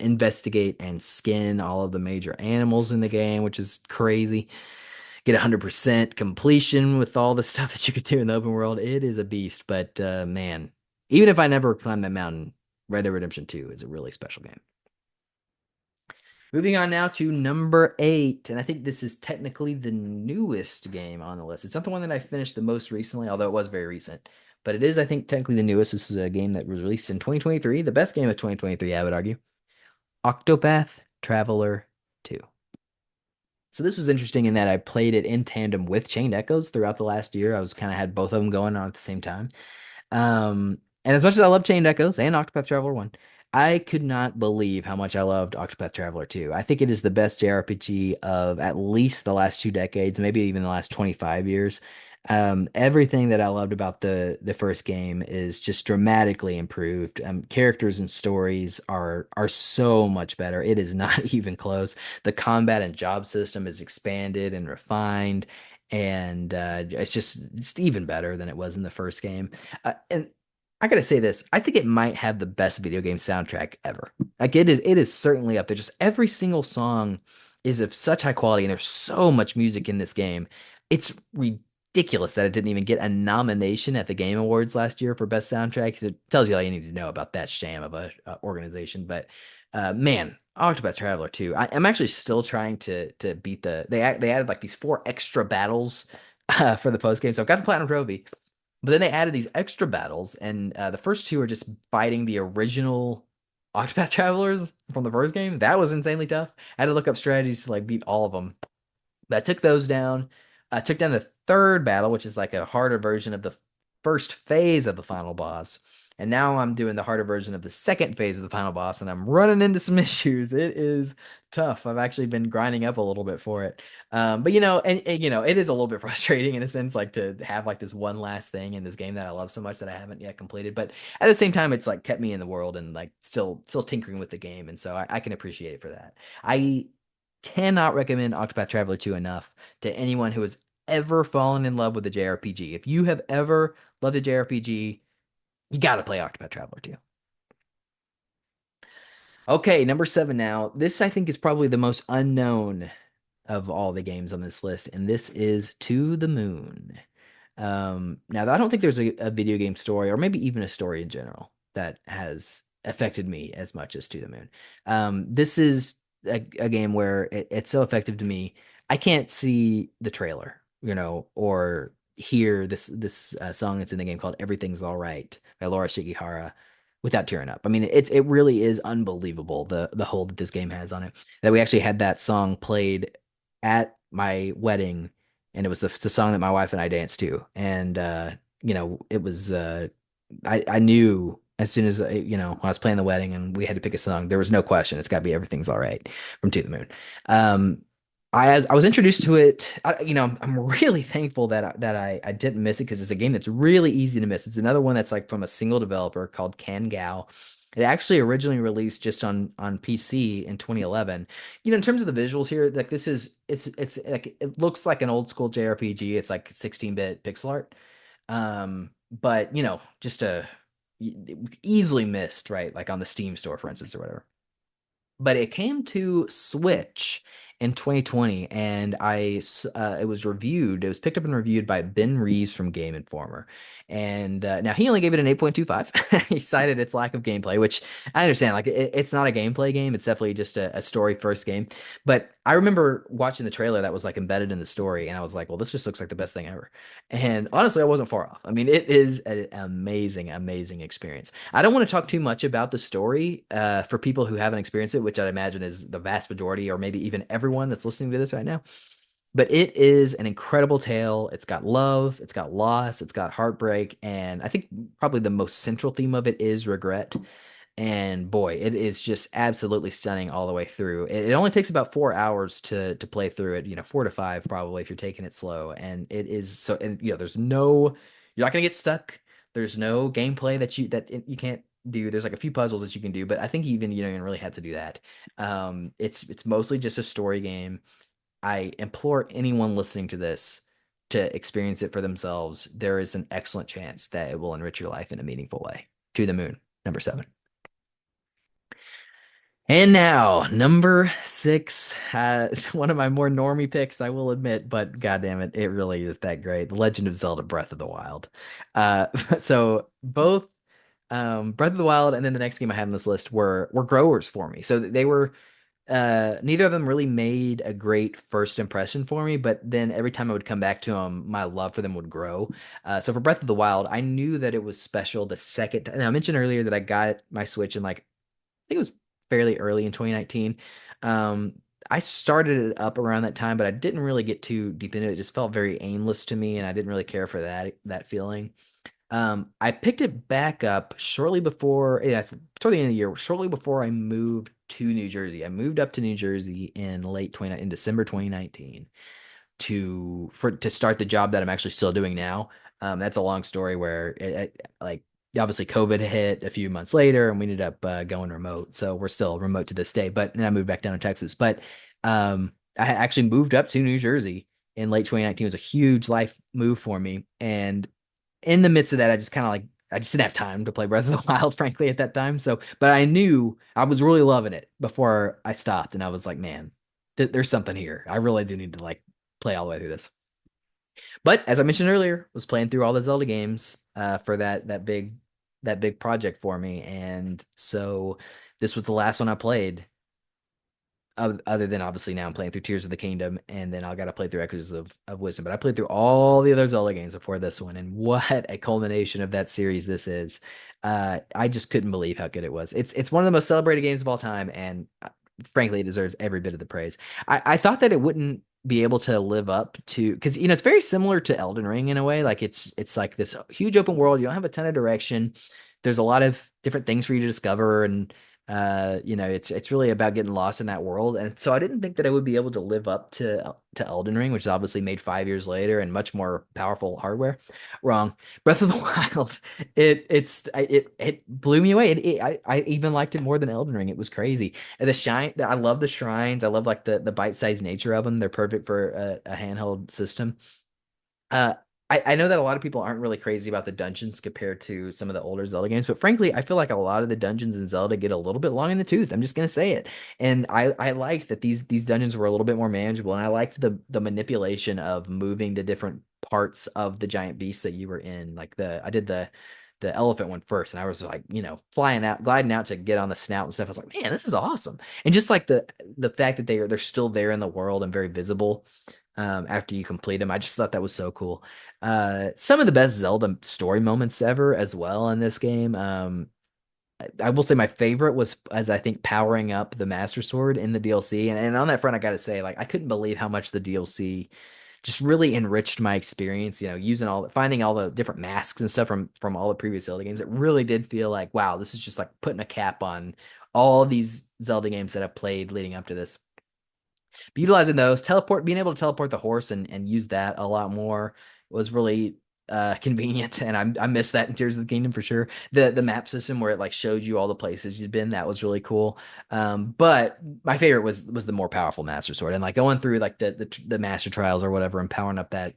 investigate and skin all of the major animals in the game, which is crazy. Get 100% completion with all the stuff that you could do in the open world. It is a beast, but man, even if I never climb that mountain, Red Dead Redemption 2 is a really special game. Moving on now to number 8, and I think this is technically the newest game on the list. It's not the one that I finished the most recently, although it was very recent. But it is, I think, technically the newest. This is a game that was released in 2023, the best game of 2023, I would argue. Octopath Traveler 2. So this was interesting in that I played it in tandem with Chained Echoes throughout the last year. I was kind of had both of them going on at the same time. And as much as I love Chained Echoes and Octopath Traveler 1, I could not believe how much I loved Octopath Traveler 2. I think it is the best JRPG of at least the last 2 decades, maybe even the last 25 years. Everything that I loved about the first game is just dramatically improved. Characters and stories are so much better. It is not even close. The combat and job system is expanded and refined. and it's just even better than it was in the first game. And I gotta say this, I think it might have the best video game soundtrack ever. Like it is certainly up there. Just every single song is of such high quality, and there's so much music in this game. It's ridiculous that it didn't even get a nomination at the Game Awards last year for best soundtrack. 'Cause it tells you all you need to know about that sham of a organization. But man, Octopath Traveler 2. I'm actually still trying to beat they added like these four extra battles for the post game. So I've got the platinum trophy, but then they added these extra battles, and the first two are just fighting the original Octopath Travelers from the first game. That was insanely tough. I had to look up strategies to like beat all of them. But I took those down. I took down the third battle, which is like a harder version of the first phase of the final boss. And now I'm doing the harder version of the second phase of the final boss, and I'm running into some issues. It is tough. I've actually been grinding up a little bit for it. But it is a little bit frustrating in a sense, like to have like this one last thing in this game that I love so much that I haven't yet completed. But at the same time, it's like kept me in the world and like still tinkering with the game, and so I can appreciate it for that. I cannot recommend Octopath Traveler 2 enough to anyone who has ever fallen in love with a JRPG. If you have ever loved a JRPG, you got to play Octopath Traveler 2. Okay, number 7 now. This I think is probably the most unknown of all the games on this list, and this is To the Moon. Now I don't think there's a video game story, or maybe even a story in general, that has affected me as much as To the Moon. This is a game where it's so effective to me. I can't see the trailer, or hear this song that's in the game called "Everything's All Right" by Laura Shigihara without tearing up. I mean, it really is unbelievable the hold that this game has on it. That we actually had that song played at my wedding, and it was the song that my wife and I danced to. And it was I knew as soon as when I was playing the wedding and we had to pick a song, there was no question. It's got to be "Everything's All Right" from To the Moon. Um, I was introduced to it. I'm really thankful that I didn't miss it because it's a game that's really easy to miss. It's another one that's like from a single developer called Kangao. It actually originally released just on PC in 2011. In terms of the visuals here, like it's like it looks like an old school JRPG. It's like 16-bit pixel art. But just easily missed, right? Like on the Steam store, for instance, or whatever. But it came to Switch in 2020, and it was reviewed. It was picked up and reviewed by Ben Reeves from Game Informer, and now he only gave it an 8.25. He cited its lack of gameplay, which I understand. Like it's not a gameplay game; it's definitely just a story first game. But I remember watching the trailer that was like embedded in the story, and I was like, "Well, this just looks like the best thing ever." And honestly, I wasn't far off. I mean, it is an amazing, amazing experience. I don't want to talk too much about the story for people who haven't experienced it, which I'd imagine is the vast majority, or maybe even everyone that's listening to this right now. But it is an incredible tale. It's got love, it's got loss, it's got heartbreak, and I think probably the most central theme of it is regret. And boy, it is just absolutely stunning all the way through. It only takes about 4 hours to play through it, 4 to 5 probably if you're taking it slow. And it is so, and you're not gonna get stuck. There's no gameplay that you can't do. There's like a few puzzles that you can do, but I think even you don't even really have to do that. It's mostly just a story game. I implore anyone listening to this to experience it for themselves. There is an excellent chance that it will enrich your life in a meaningful way. To the Moon, number 7. And now, number 6, one of my more normie picks, I will admit, but goddamn it, it really is that great. The Legend of Zelda: Breath of the Wild. So both Breath of the Wild and then the next game I had on this list were growers for me. So they were neither of them really made a great first impression for me, but then every time I would come back to them, my love for them would grow. So for Breath of the Wild, I knew that it was special the second. And I mentioned earlier that I got my Switch in like I think it was fairly early in 2019. Um, I started it up around that time, but I didn't really get too deep into it. It just felt very aimless to me, and I didn't really care for that feeling. I picked it back up shortly before, yeah, toward the end of the year, shortly before I moved to New Jersey. I moved up to New Jersey in December 2019 to start the job that I'm actually still doing now. That's a long story where like obviously COVID hit a few months later and we ended up going remote. So we're still remote to this day, but then I moved back down to Texas. But I had actually moved up to New Jersey in late 2019 was a huge life move for me. And in the midst of that, I just kind of like I just didn't have time to play Breath of the Wild, frankly, at that time. So, but I knew I was really loving it before I stopped, and I was like, man, there's something here. I really do need to like play all the way through this. But as I mentioned earlier, was playing through all the Zelda games for that big project for me, and so this was the last one I played other than obviously now I'm playing through Tears of the Kingdom, and then I got to play through Echoes of Wisdom. But I played through all the other Zelda games before this one, and what a culmination of that series this is. I just couldn't believe how good it was. It's one of the most celebrated games of all time, and frankly, it deserves every bit of the praise. I thought that it wouldn't be able to live up to because it's very similar to Elden Ring in a way. Like it's like this huge open world. You don't have a ton of direction. There's a lot of different things for you to discover and it's really about getting lost in that world. And so I didn't think that I would be able to live up to Elden Ring, which is obviously made 5 years later and much more powerful hardware. Wrong. Breath of the Wild, it blew me away. I even liked it more than Elden Ring. It was crazy. And I love the shrines. I love like the bite-sized nature of them. They're perfect for a handheld system. Uh, I know that a lot of people aren't really crazy about the dungeons compared to some of the older Zelda games, but frankly, I feel like a lot of the dungeons in Zelda get a little bit long in the tooth. I'm just gonna say it. And I liked that these dungeons were a little bit more manageable, and I liked the manipulation of moving the different parts of the giant beasts that you were in. Like I did the elephant one first, and I was like, flying out, gliding out to get on the snout and stuff. I was like, man, this is awesome. And just like the fact that they're still there in the world and very visible after you complete them. I just thought that was so cool. Some of the best Zelda story moments ever as well in this game. I will say my favorite was as I think powering up the Master Sword in the DLC. And on that front, I gotta say, like, I couldn't believe how much the DLC just really enriched my experience, using finding all the different masks and stuff from all the previous Zelda games. It really did feel like, wow, this is just like putting a cap on all these Zelda games that I've played leading up to this. But utilizing those, being able to teleport the horse and use that a lot more was really convenient, and I miss that in Tears of the Kingdom for sure. The map system where it like showed you all the places you'd been, that was really cool. But my favorite was the more powerful Master Sword, and like going through like the Master Trials or whatever, and powering up I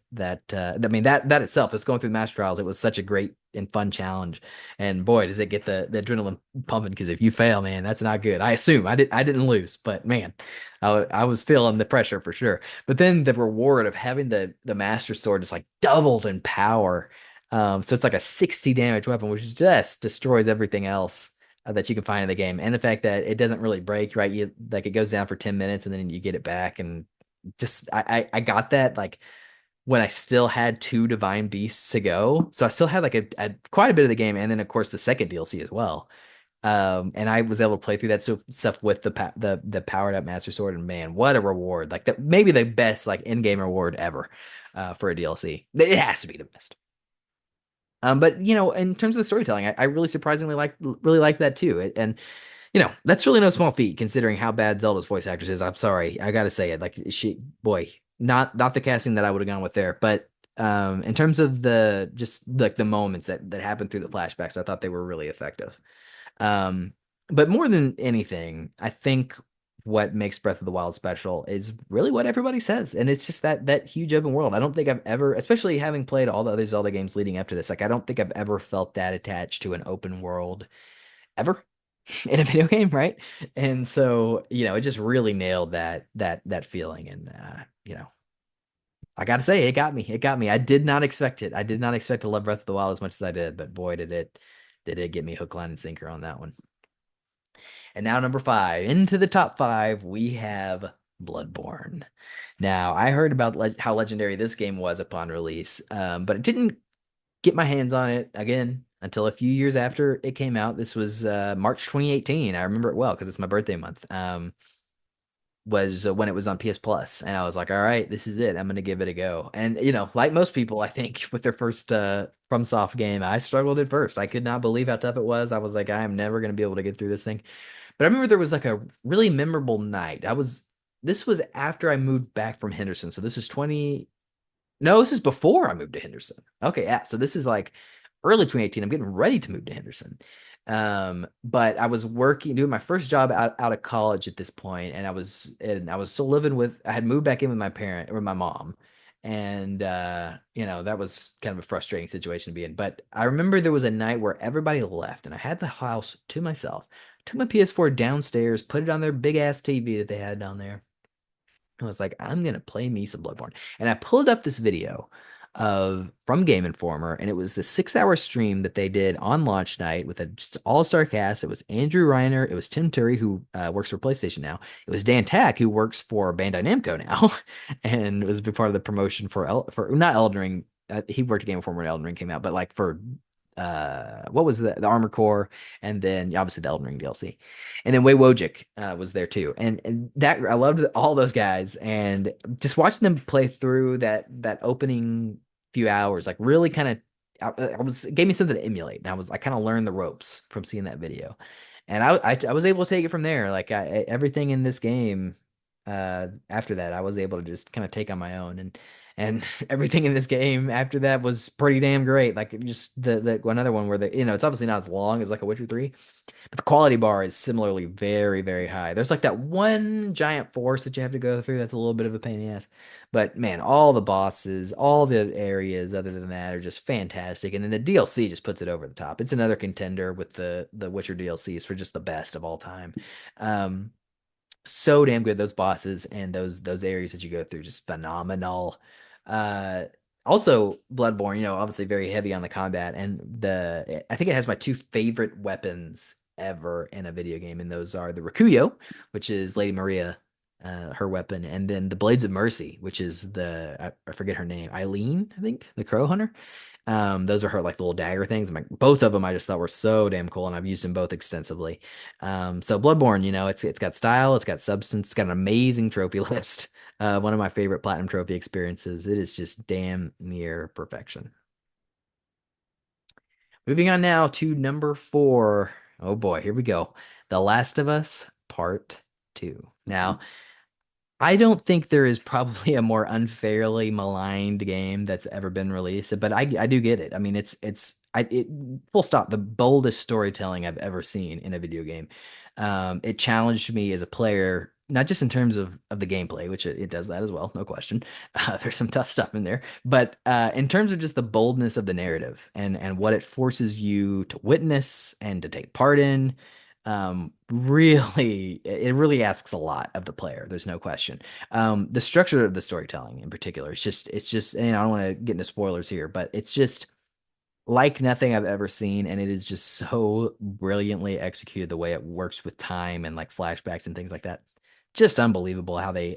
mean that itself, just going through the Master Trials, it was such a great and fun challenge. And boy, does it get the adrenaline pumping, because if you fail, man, that's not good. I assume I didn't lose, but man, I was feeling the pressure for sure. But then the reward of having the Master Sword is like doubled in power. So it's like a 60 damage weapon, which just destroys everything else that you can find in the game. And the fact that it doesn't really break, right? It goes down for 10 minutes and then you get it back. And just I got that like when I still had two divine beasts to go. So I still had like a quite a bit of the game, and then of course the second DLC as well. And I was able to play through that stuff with the powered up Master Sword, and man, what a reward! Like that, maybe the best like in game reward ever for a DLC. It has to be the best. But in terms of the storytelling, I really surprisingly really liked that too. And that's really no small feat considering how bad Zelda's voice actress is. I'm sorry, I gotta say it. Like boy, not the casting that I would have gone with there, but in terms of the just like the moments that happened through the flashbacks, I thought they were really effective. Um, but more than anything, I think what makes Breath of the Wild special is really what everybody says, and it's just that huge open world. I don't think I've ever, especially having played all the other Zelda games leading up to this, like I don't think I've ever felt that attached to an open world ever in a video game, right? And so, it just really nailed that feeling, and I gotta say, it got me. It got me. I did not expect it. I did not expect to love Breath of the Wild as much as I did, but boy, did it get me hook, line, and sinker on that one. And now number five, into the top five, we have Bloodborne. Now, I heard about how legendary this game was upon release, but it didn't get my hands on it again until a few years after it came out. This was March 2018. I remember it well because it's my birthday month. Was when it was on PS Plus, and I was like, all right, this is it. I'm gonna give it a go. And like most people, I think with their first FromSoft game, I struggled at first. I could not believe how tough it was. I was like, I am never gonna be able to get through this thing. But I remember there was like a really memorable night. This was after I moved back from Henderson. So this is 20 no, this is before I moved to Henderson. Okay, yeah. So this is like early 2018. I'm getting ready to move to Henderson. But I was doing my first job out of college at this point, and I was still living I had moved back in with my mom, And that was kind of a frustrating situation to be in. But I remember there was a night where everybody left and I had the house to myself. Took my PS4 downstairs, put it on their big ass TV that they had down there. I was like, I'm gonna play me some Bloodborne. And I pulled up this video of from Game Informer, and it was the 6 hour stream that they did on launch night with a just all-star cast. It was Andrew Reiner, it was Tim Turi, who works for PlayStation now. It was Dan Tack, who works for Bandai Namco now, and was a big part of the promotion for not Elden Ring. He worked at Game Informer when Elden Ring came out, but like for what was the Armor Core, and then obviously the Elden Ring DLC. And then Wei Wojcik was there too, and that I loved all those guys, and just watching them play through that opening few hours, like really kind of, I was it gave me something to emulate, and I kind of learned the ropes from seeing that video, and I was able to take it from there. Like everything in this game, after that, I was able to just kind of take on my own, and everything in this game after that was pretty damn great. Like just the another one where it's obviously not as long as like a Witcher 3, but the quality bar is similarly very, very high. There's like that one giant force that you have to go through that's a little bit of a pain in the ass. But man, all the bosses, all the areas other than that are just fantastic. And then the DLC just puts it over the top. It's another contender with the Witcher DLCs for just the best of all time. Um, so damn good. Those bosses and those areas that you go through, just phenomenal. Uh, Also Bloodborne, obviously very heavy on the combat, and I think it has my two favorite weapons ever in a video game, and those are the Rakuyo, which is Lady Maria, her weapon, and then the Blades of Mercy, which is I forget her name, Eileen, I think, the Crow Hunter. Those are her like little dagger things. Both of them I just thought were so damn cool, and I've used them both extensively. So Bloodborne, it's got style, it's got substance, it's got an amazing trophy list. One of my favorite platinum trophy experiences. It is just damn near perfection. Moving on now to number 4. Oh boy, here we go. The Last of Us Part 2. Now, I don't think there is probably a more unfairly maligned game that's ever been released, but I do get it. I mean, it full stop, the boldest storytelling I've ever seen in a video game. It challenged me as a player, not just in terms of the gameplay, which it does that as well, no question. There's some tough stuff in there, but in terms of just the boldness of the narrative and what it forces you to witness and to take part in, really it really asks a lot of the player, there's no question. The structure of the storytelling in particular, it's just, and I don't want to get into spoilers here, but it's just like nothing I've ever seen, and it is just so brilliantly executed, the way it works with time and like flashbacks and things like that. Just unbelievable how they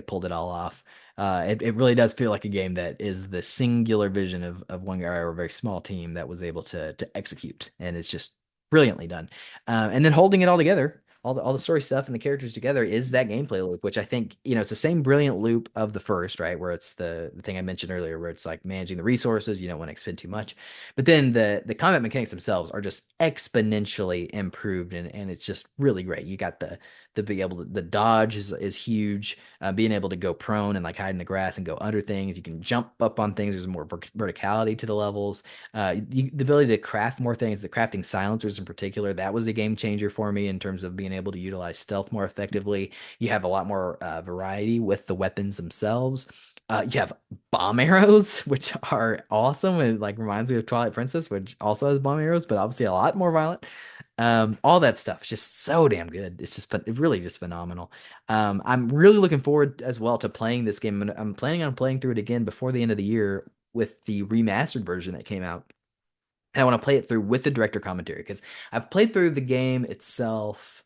pulled it all off. It really does feel like a game that is the singular vision of one guy or a very small team that was able to execute, and it's just brilliantly done. And then holding it all together, all the story stuff and the characters together, is that gameplay loop, which I think, it's the same brilliant loop of the first, right? Where it's the thing I mentioned earlier, where it's like managing the resources, you don't want to expend too much. But then the combat mechanics themselves are just exponentially improved, and it's just really great. You got the being able to the dodge is huge. Being able to go prone and like hide in the grass and go under things. You can jump up on things. There's more verticality to the levels. The ability to craft more things, the crafting silencers in particular, that was a game changer for me in terms of being able to utilize stealth more effectively. You have a lot more variety with the weapons themselves. You have bomb arrows, which are awesome. It like reminds me of Twilight Princess, which also has bomb arrows, but obviously a lot more violent. All that stuff is just so damn good. It's just really just phenomenal. I'm really looking forward as well to playing this game, and I'm planning on playing through it again before the end of the year with the remastered version that came out. And I want to play it through with the director commentary, because I've played through the game itself,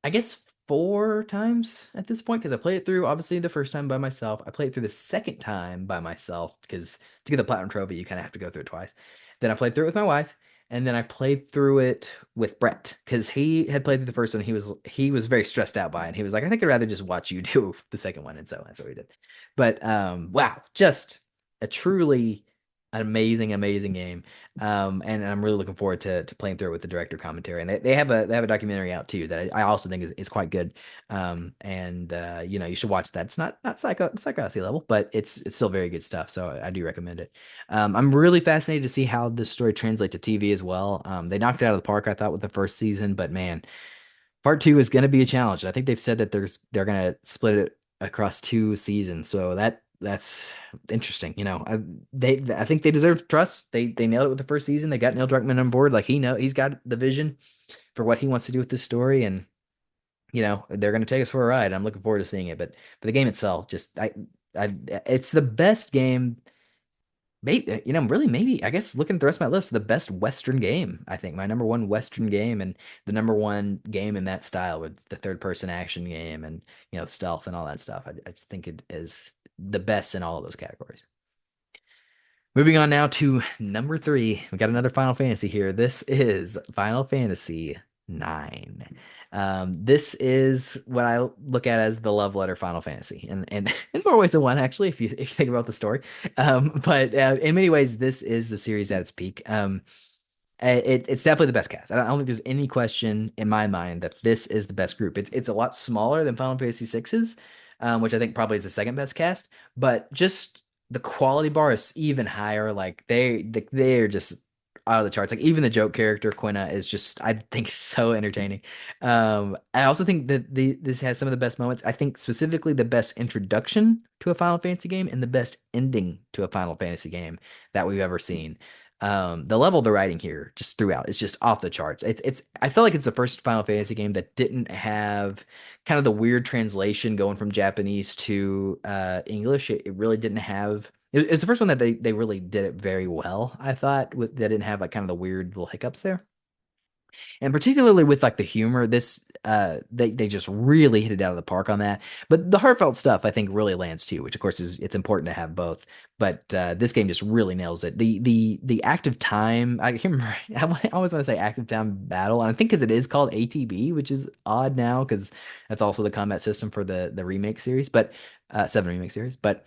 I guess 4 times at this point, because I played it through obviously the first time by myself. I played it through the second time by myself, because to get the platinum trophy, you kind of have to go through it twice. Then I played through it with my wife, and then I played through it with Brett, because he had played through the first one. He was very stressed out by it. And he was like, I think I'd rather just watch you do the second one, and so that's what we did. But wow, just a truly an amazing, amazing game. And I'm really looking forward to playing through it with the director commentary. And they have a documentary out too that I also think is quite good. And you should watch that. It's not Psycho level, but it's still very good stuff. So I do recommend it. I'm really fascinated to see how this story translates to TV as well. They knocked it out of the park, I thought, with the first season, but man, part 2 is going to be a challenge. I think they've said that they're going to split it across 2 seasons. So that's interesting. I think they deserve trust. They nailed it with the first season. They got Neil Druckmann on board. Like he's got the vision for what he wants to do with this story, and they're going to take us for a ride. I'm looking forward to seeing it. But for the game itself, just it's the best game. Maybe, really, maybe I guess looking at the rest of my list, the best Western game. I think my number one Western game and the number one game in that style with the third person action game and stealth and all that stuff. I just think it is the best in all of those categories. Moving on now to number three. We got another Final Fantasy here. This is Final Fantasy IX. This is what I look at as the love letter Final Fantasy, and in more ways than one, actually, if you think about the story. But in many ways, this is the series at its peak. It's definitely the best cast. I don't think there's any question in my mind that this is the best group. It's a lot smaller than Final Fantasy VI's, which I think probably is the second best cast. But just the quality bar is even higher. Like they're just out of the charts. Like even the joke character Quina is just I think so entertaining. I also think that this has some of the best moments. I think specifically the best introduction to a Final Fantasy game and the best ending to a Final Fantasy game that we've ever seen. The level of the writing here just throughout is just off the charts. I feel like it's the first Final Fantasy game that didn't have kind of the weird translation going from Japanese to English. It really didn't have it was the first one that they really did it very well, I thought, they didn't have like kind of the weird little hiccups there. And particularly with like the humor, this they just really hit it out of the park on that. But the heartfelt stuff I think really lands too, which of course is it's important to have both. But this game just really nails it. The active time, I can't remember. I always want to say active time battle, and I think because it is called ATB, which is odd now because that's also the combat system for the remake series, but seven remake series. But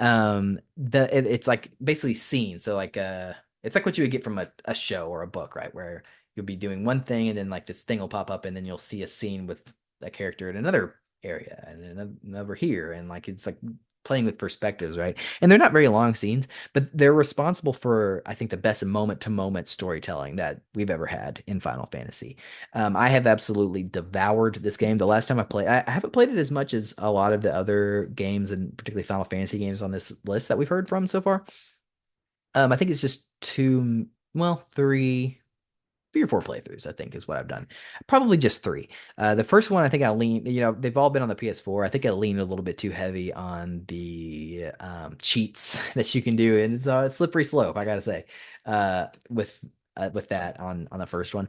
it's like basically scenes. So like it's like what you would get from a show or a book, right? Where you'll be doing one thing and then like this thing will pop up and then you'll see a scene with a character in another area and another here, and like it's like playing with perspectives, right? And they're not very long scenes, but they're responsible for I think the best moment to moment storytelling that we've ever had in Final Fantasy. I have absolutely devoured this game. The last time I played, I haven't played it as much as a lot of the other games and particularly Final Fantasy games on this list that we've heard from so far. I think it's just three or four playthroughs, I think, is what I've done. Probably just three. The first one, I think I lean, they've all been on the PS4. I think I leaned a little bit too heavy on the cheats that you can do, and it's a slippery slope, I gotta say, with that on the first one,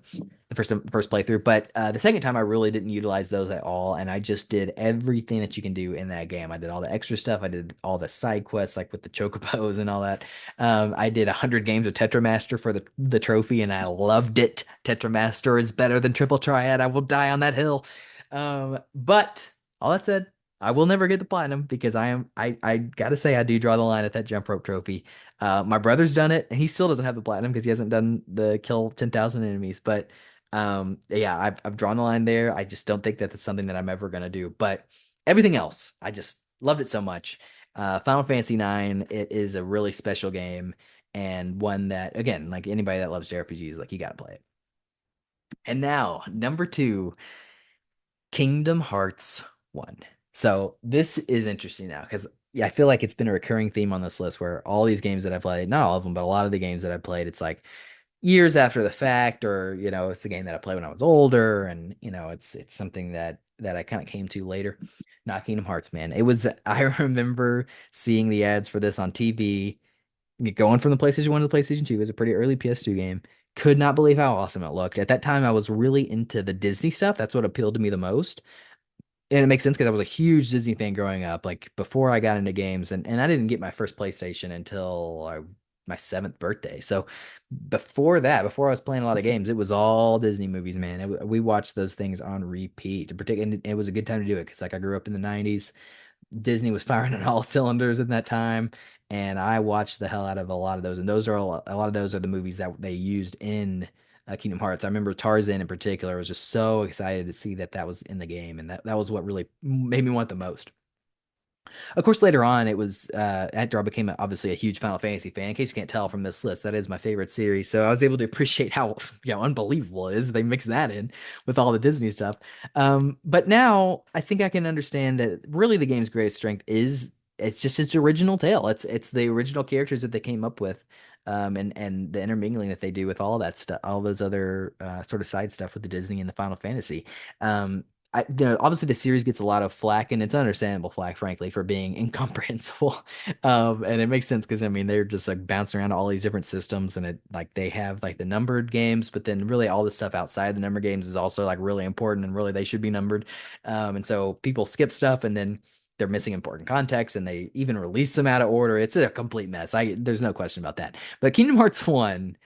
the first playthrough. But the second time, I really didn't utilize those at all, and I just did everything that you can do in that game. I did all the extra stuff. I did all the side quests, like with the chocobos and all that. I did 100 games of Tetramaster for the trophy, and I loved it. Tetramaster is better than Triple Triad. I will die on that hill. But all that said, I will never get the platinum because I gotta say I do draw the line at that jump rope trophy. My brother's done it and he still doesn't have the platinum because he hasn't done the kill 10,000 enemies. But yeah, I've drawn the line there. I just don't think that that's something that I'm ever gonna do. But everything else, I just loved it so much. Final Fantasy IX, it is a really special game and one that, again, like anybody that loves JRPGs, like you gotta play it. And now, number two, Kingdom Hearts 1. So this is interesting now because yeah, I feel like it's been a recurring theme on this list where all these games that I played, not all of them, but a lot of the games that I played, it's like years after the fact, or it's a game that I played when I was older, and it's something that I kind of came to later. Not Kingdom Hearts, man. It was I remember seeing the ads for this on TV, going from the PlayStation 1 to the PlayStation 2. It was a pretty early PS2 game. Could not believe how awesome it looked. At that time, I was really into the Disney stuff. That's what appealed to me the most. And it makes sense because I was a huge Disney fan growing up, like before I got into games, and I didn't get my first PlayStation until my seventh birthday. So before that, before I was playing a lot of games, it was all Disney movies, man. We watched those things on repeat. And it was a good time to do it because like I grew up in the 90s. Disney was firing on all cylinders in that time, and I watched the hell out of a lot of those. And those are a lot of those are the movies that they used in Kingdom Hearts. I remember Tarzan in particular. I was just so excited to see that was in the game, and that was what really made me want the most. Of course, later on, it was after I became obviously a huge Final Fantasy fan. In case you can't tell from this list, that is my favorite series. So I was able to appreciate how unbelievable it is they mix that in with all the Disney stuff. But now I think I can understand that really the game's greatest strength is it's just its original tale. It's the original characters that they came up with, and the intermingling that they do with all that stuff, all those other sort of side stuff with the Disney and the Final Fantasy. Um, obviously the series gets a lot of flack, and it's understandable flack, frankly, for being incomprehensible. And it makes sense because I mean they're just like bouncing around all these different systems, and it like they have like the numbered games, but then really all the stuff outside the numbered games is also like really important, and really they should be numbered. And so people skip stuff, and then they're missing important context, and they even release them out of order. It's a complete mess. There's no question about that. But Kingdom Hearts 1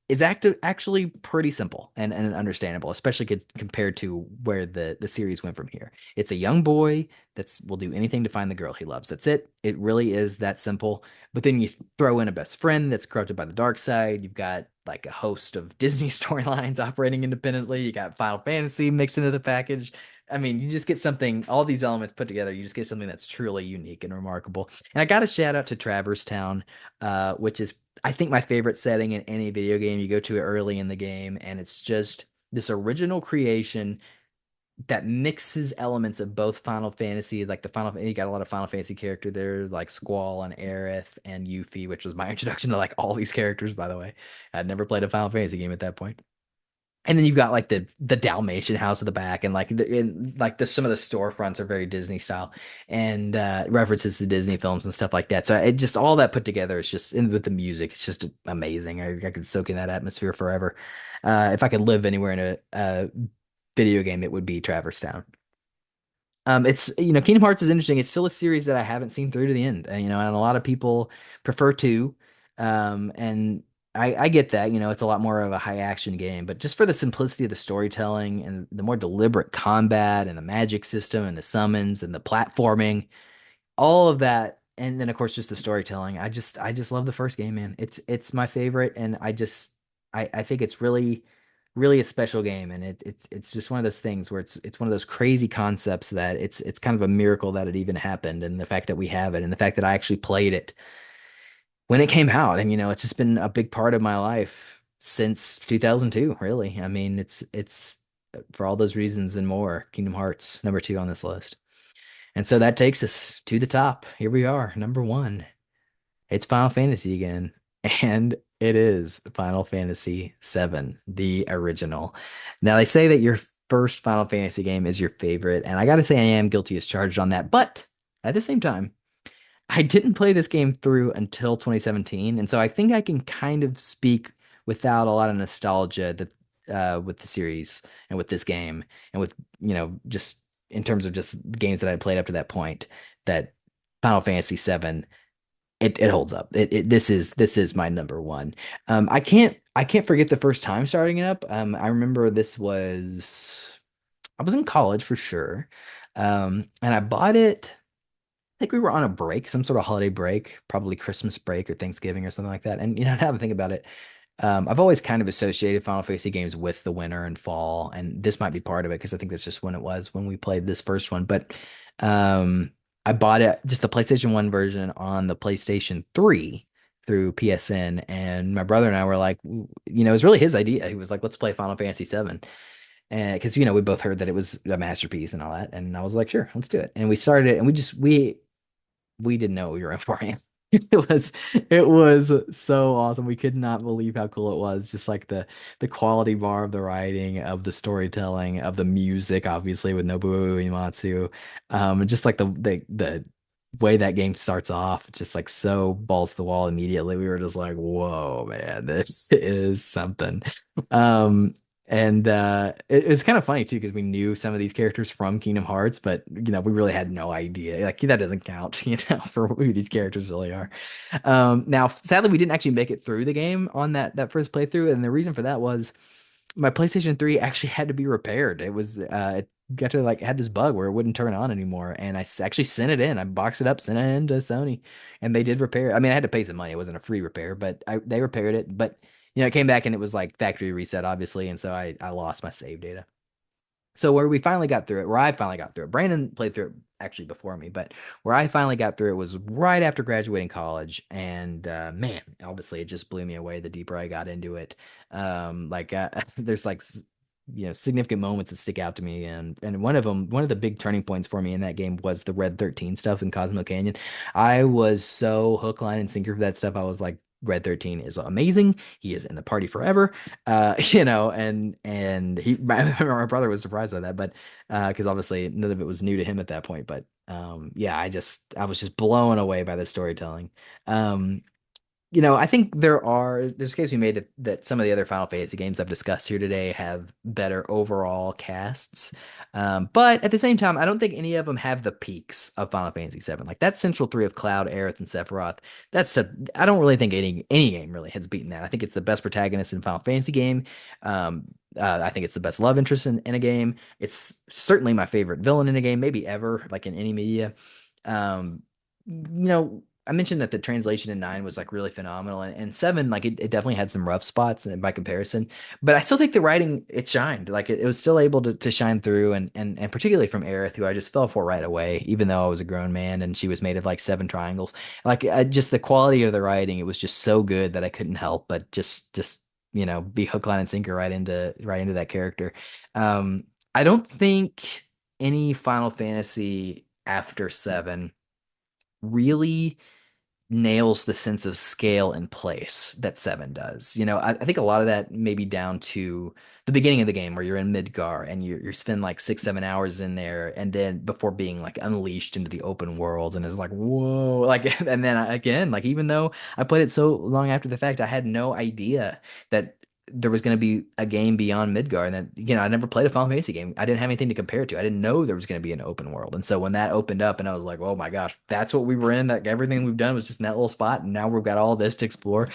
is actually pretty simple and understandable, especially compared to where the series went from here. It's a young boy that's will do anything to find the girl he loves. That's it. It really is that simple. But then you throw in a best friend that's corrupted by the dark side. You've got like a host of Disney storylines operating independently. You got Final Fantasy mixed into the package. I mean, you just get something, all these elements put together, you just get something that's truly unique and remarkable. And I got to shout out to Traverse Town, which is I think my favorite setting in any video game. You go to it early in the game, and it's just this original creation that mixes elements of both Final Fantasy, like you got a lot of Final Fantasy character there, like Squall and Aerith and Yuffie, which was my introduction to like all these characters, by the way. I'd never played a Final Fantasy game at that point. And then you've got like the Dalmatian house at the back, and some of the storefronts are very Disney style, and references to Disney films and stuff like that. So it just all that put together is just and with the music, it's just amazing. I could soak in that atmosphere forever. If I could live anywhere in a video game, it would be Traverse Town. It's Kingdom Hearts is interesting. It's still a series that I haven't seen through to the end, and a lot of people prefer to, and I get that. It's a lot more of a high action game, but just for the simplicity of the storytelling and the more deliberate combat and the magic system and the summons and the platforming, all of that, and then of course just the storytelling. I just love the first game, man. It's my favorite, and I think it's really a special game, and it's just one of those things where it's one of those crazy concepts that it's kind of a miracle that it even happened, and the fact that we have it, and the fact that I actually played it when it came out, and it's just been a big part of my life since 2002, really. I mean, it's for all those reasons and more, Kingdom Hearts number 2 on this list. And so that takes us to the top. Here we are, number 1. It's Final Fantasy again, and it is Final Fantasy VII, the original. Now, they say that your first Final Fantasy game is your favorite, and I gotta say, I am guilty as charged on that. But at the same time, I didn't play this game through until 2017, and so I think I can kind of speak without a lot of nostalgia that with the series and with this game and with just in terms of just games that I played up to that point, that Final Fantasy VII it holds up. This is my number one. I can't forget the first time starting it up. I remember I was in college for sure, and I bought it. I think we were on a break, some sort of holiday break, probably Christmas break or Thanksgiving or something like that. And now that I think about it, I've always kind of associated Final Fantasy games with the winter and fall, and this might be part of it because I think that's just when it was when we played this first one. But um, I bought it just the PlayStation 1 version on the PlayStation 3 through PSN, and my brother and I were like, it was really his idea. He was like, "Let's play Final Fantasy 7." And because we both heard that it was a masterpiece and all that, and I was like, "Sure, let's do it." And we started it, and we didn't know what we were in for, man. It was so awesome. We could not believe how cool it was. Just like the quality bar of the writing, of the storytelling, of the music, obviously with Nobuo Uematsu. And just like the way that game starts off, just like so balls to the wall immediately. We were just like, whoa, man, this is something. Um, and it was kind of funny too because we knew some of these characters from Kingdom Hearts, but we really had no idea. Like that doesn't count, for who these characters really are. Now, sadly, we didn't actually make it through the game on that first playthrough, and the reason for that was my PlayStation 3 actually had to be repaired. It got to like had this bug where it wouldn't turn on anymore, and actually sent it in. I boxed it up, sent it in to Sony, and they did repair it. I mean, I had to pay some money. It wasn't a free repair, but they repaired it. But it came back and it was like factory reset, obviously, and so I lost my save data. So where we finally got through it, where I finally got through it, Brandon played through it actually before me, but where I finally got through it was right after graduating college, and man, obviously it just blew me away the deeper I got into it. There's like significant moments that stick out to me, and one of the big turning points for me in that game was the Red 13 stuff in Cosmo Canyon. I was so hook, line, and sinker for that stuff. I was like, Red 13 is amazing. He is in the party forever. And my brother was surprised by that, but because obviously none of it was new to him at that point. But yeah, I was just blown away by the storytelling. Um, I think there's a case we made that some of the other Final Fantasy games I've discussed here today have better overall casts. But at the same time, I don't think any of them have the peaks of Final Fantasy VII. Like that central three of Cloud, Aerith, and Sephiroth. I don't really think any game really has beaten that. I think it's the best protagonist in Final Fantasy game. I think it's the best love interest in a game. It's certainly my favorite villain in a game, maybe ever, like in any media. Um, I mentioned that the translation in 9 was like really phenomenal, and 7, like it definitely had some rough spots by comparison, but I still think the writing, it shined. Like it was still able to shine through, and particularly from Aerith, who I just fell for right away, even though I was a grown man and she was made of like 7 triangles. Like just the quality of the writing, it was just so good that I couldn't help but just be hook, line, and sinker right into that character. Um, I don't think any Final Fantasy after 7 really nails the sense of scale and place that 7 does. I think a lot of that may be down to the beginning of the game where you're in Midgar and you spend like 6, 7 hours in there, and then before being like unleashed into the open world, and it's like, whoa, like, and then again, like, even though I played it so long after the fact, I had no idea that there was going to be a game beyond Midgar, and then I never played a Final Fantasy game. I didn't have anything to compare it to. I didn't know there was going to be an open world, and so when that opened up, and I was like, "Oh my gosh, that's what we were in. That everything we've done was just in that little spot, and now we've got all this to explore."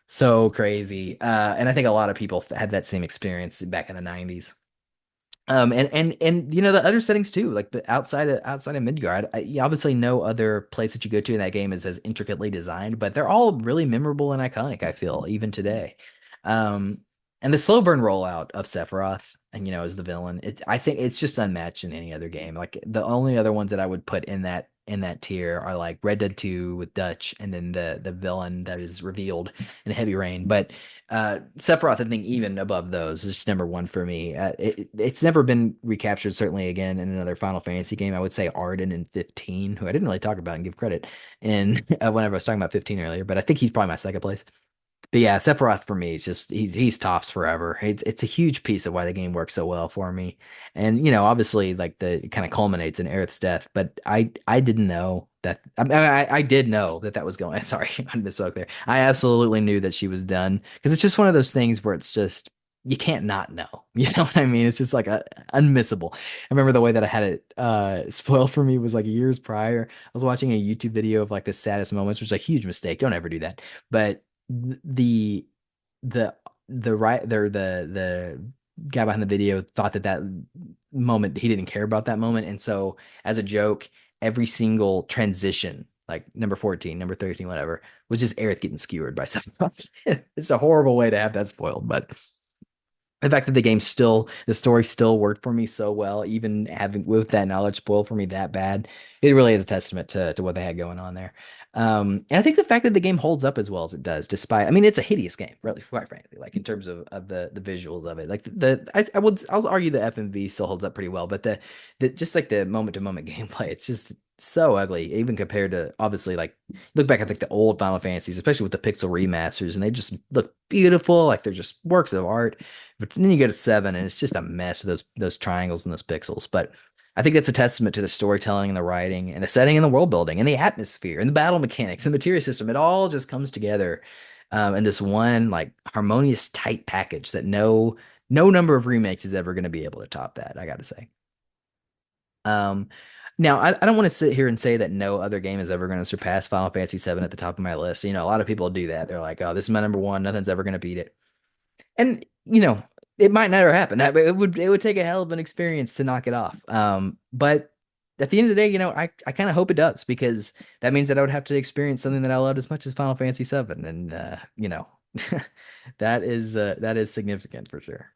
So crazy, and I think a lot of people had that same experience back in the '90s. And the other settings too, like the outside of Midgard, you obviously no other place that you go to in that game is as intricately designed, but they're all really memorable and iconic, I feel, even today. Um, and the slow burn rollout of Sephiroth, and as the villain, I think it's just unmatched in any other game. Like the only other ones that I would put in that tier are like Red Dead 2 with Dutch, and then the villain that is revealed in Heavy Rain. But Sephiroth, I think, even above those, is just number one for me. It's never been recaptured, certainly again in another Final Fantasy game. I would say Arden in 15, who I didn't really talk about and give credit in whenever I was talking about 15 earlier, but I think he's probably my second place. But yeah, Sephiroth for me is just he's tops forever. It's a huge piece of why the game works so well for me. And obviously like it kind of culminates in Aerith's death, but I didn't know that. I did know that was going. Sorry, I misspoke there. I absolutely knew that she was done, because it's just one of those things where it's just you can't not know. You know what I mean? It's just like unmissable. I remember the way that I had it spoiled for me was like years prior. I was watching a YouTube video of like the saddest moments, which is a huge mistake. Don't ever do that. But the the right there the guy behind the video thought that moment, he didn't care about that moment, and so as a joke, every single transition, like number 14, number 13, whatever, was just Aerith getting skewered by someone. It's a horrible way to have that spoiled, but the fact that the story still worked for me so well, even having with that knowledge spoiled for me that bad, it really is a testament to what they had going on there. And I think the fact that the game holds up as well as it does, despite, I mean, it's a hideous game, really, quite frankly, like in terms of the visuals of it. Like I'll argue the FMV still holds up pretty well, but the just like the moment to moment gameplay, it's just so ugly, even compared to, obviously, like look back at like the old Final Fantasies, especially with the pixel remasters, and they just look beautiful, like they're just works of art. But then you get to 7, and it's just a mess with those triangles and those pixels. But I think that's a testament to the storytelling and the writing and the setting and the world building and the atmosphere and the battle mechanics and the materia system. It all just comes together in this one like harmonious, tight package that no number of remakes is ever going to be able to top that, I got to say. Um, Now, I don't want to sit here and say that no other game is ever going to surpass Final Fantasy VII at the top of my list. A lot of people do that. They're like, "Oh, this is my number one. Nothing's ever going to beat it." And it might never happen. It would take a hell of an experience to knock it off. But at the end of the day, I kind of hope it does, because that means that I would have to experience something that I loved as much as Final Fantasy VII, and that is significant for sure.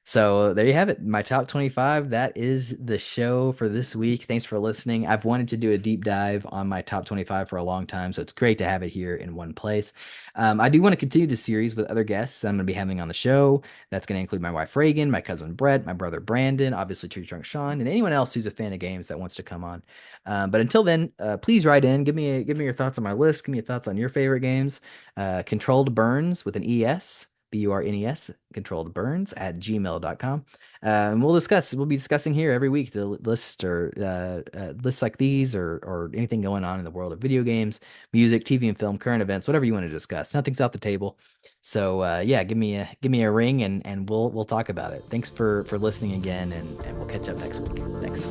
So there you have it. My top 25. That is the show for this week. Thanks for listening. I've wanted to do a deep dive on my top 25 for a long time, so it's great to have it here in one place. I do want to continue the series with other guests I'm going to be having on the show. That's going to include my wife Reagan, my cousin Brett, my brother Brandon, obviously Tree Trunk Sean, and anyone else who's a fan of games that wants to come on. But until then, please write in. Give me your thoughts on my list. Give me your thoughts on your favorite games. Controlled Burns with an ES. BURNES, ControlledBurnes at gmail.com. And we'll be discussing here every week the list or lists like these or anything going on in the world of video games, music, TV and film, current events, whatever you want to discuss. Nothing's off the table. So yeah, give me a ring and we'll talk about it. Thanks for listening again and we'll catch up next week. Thanks.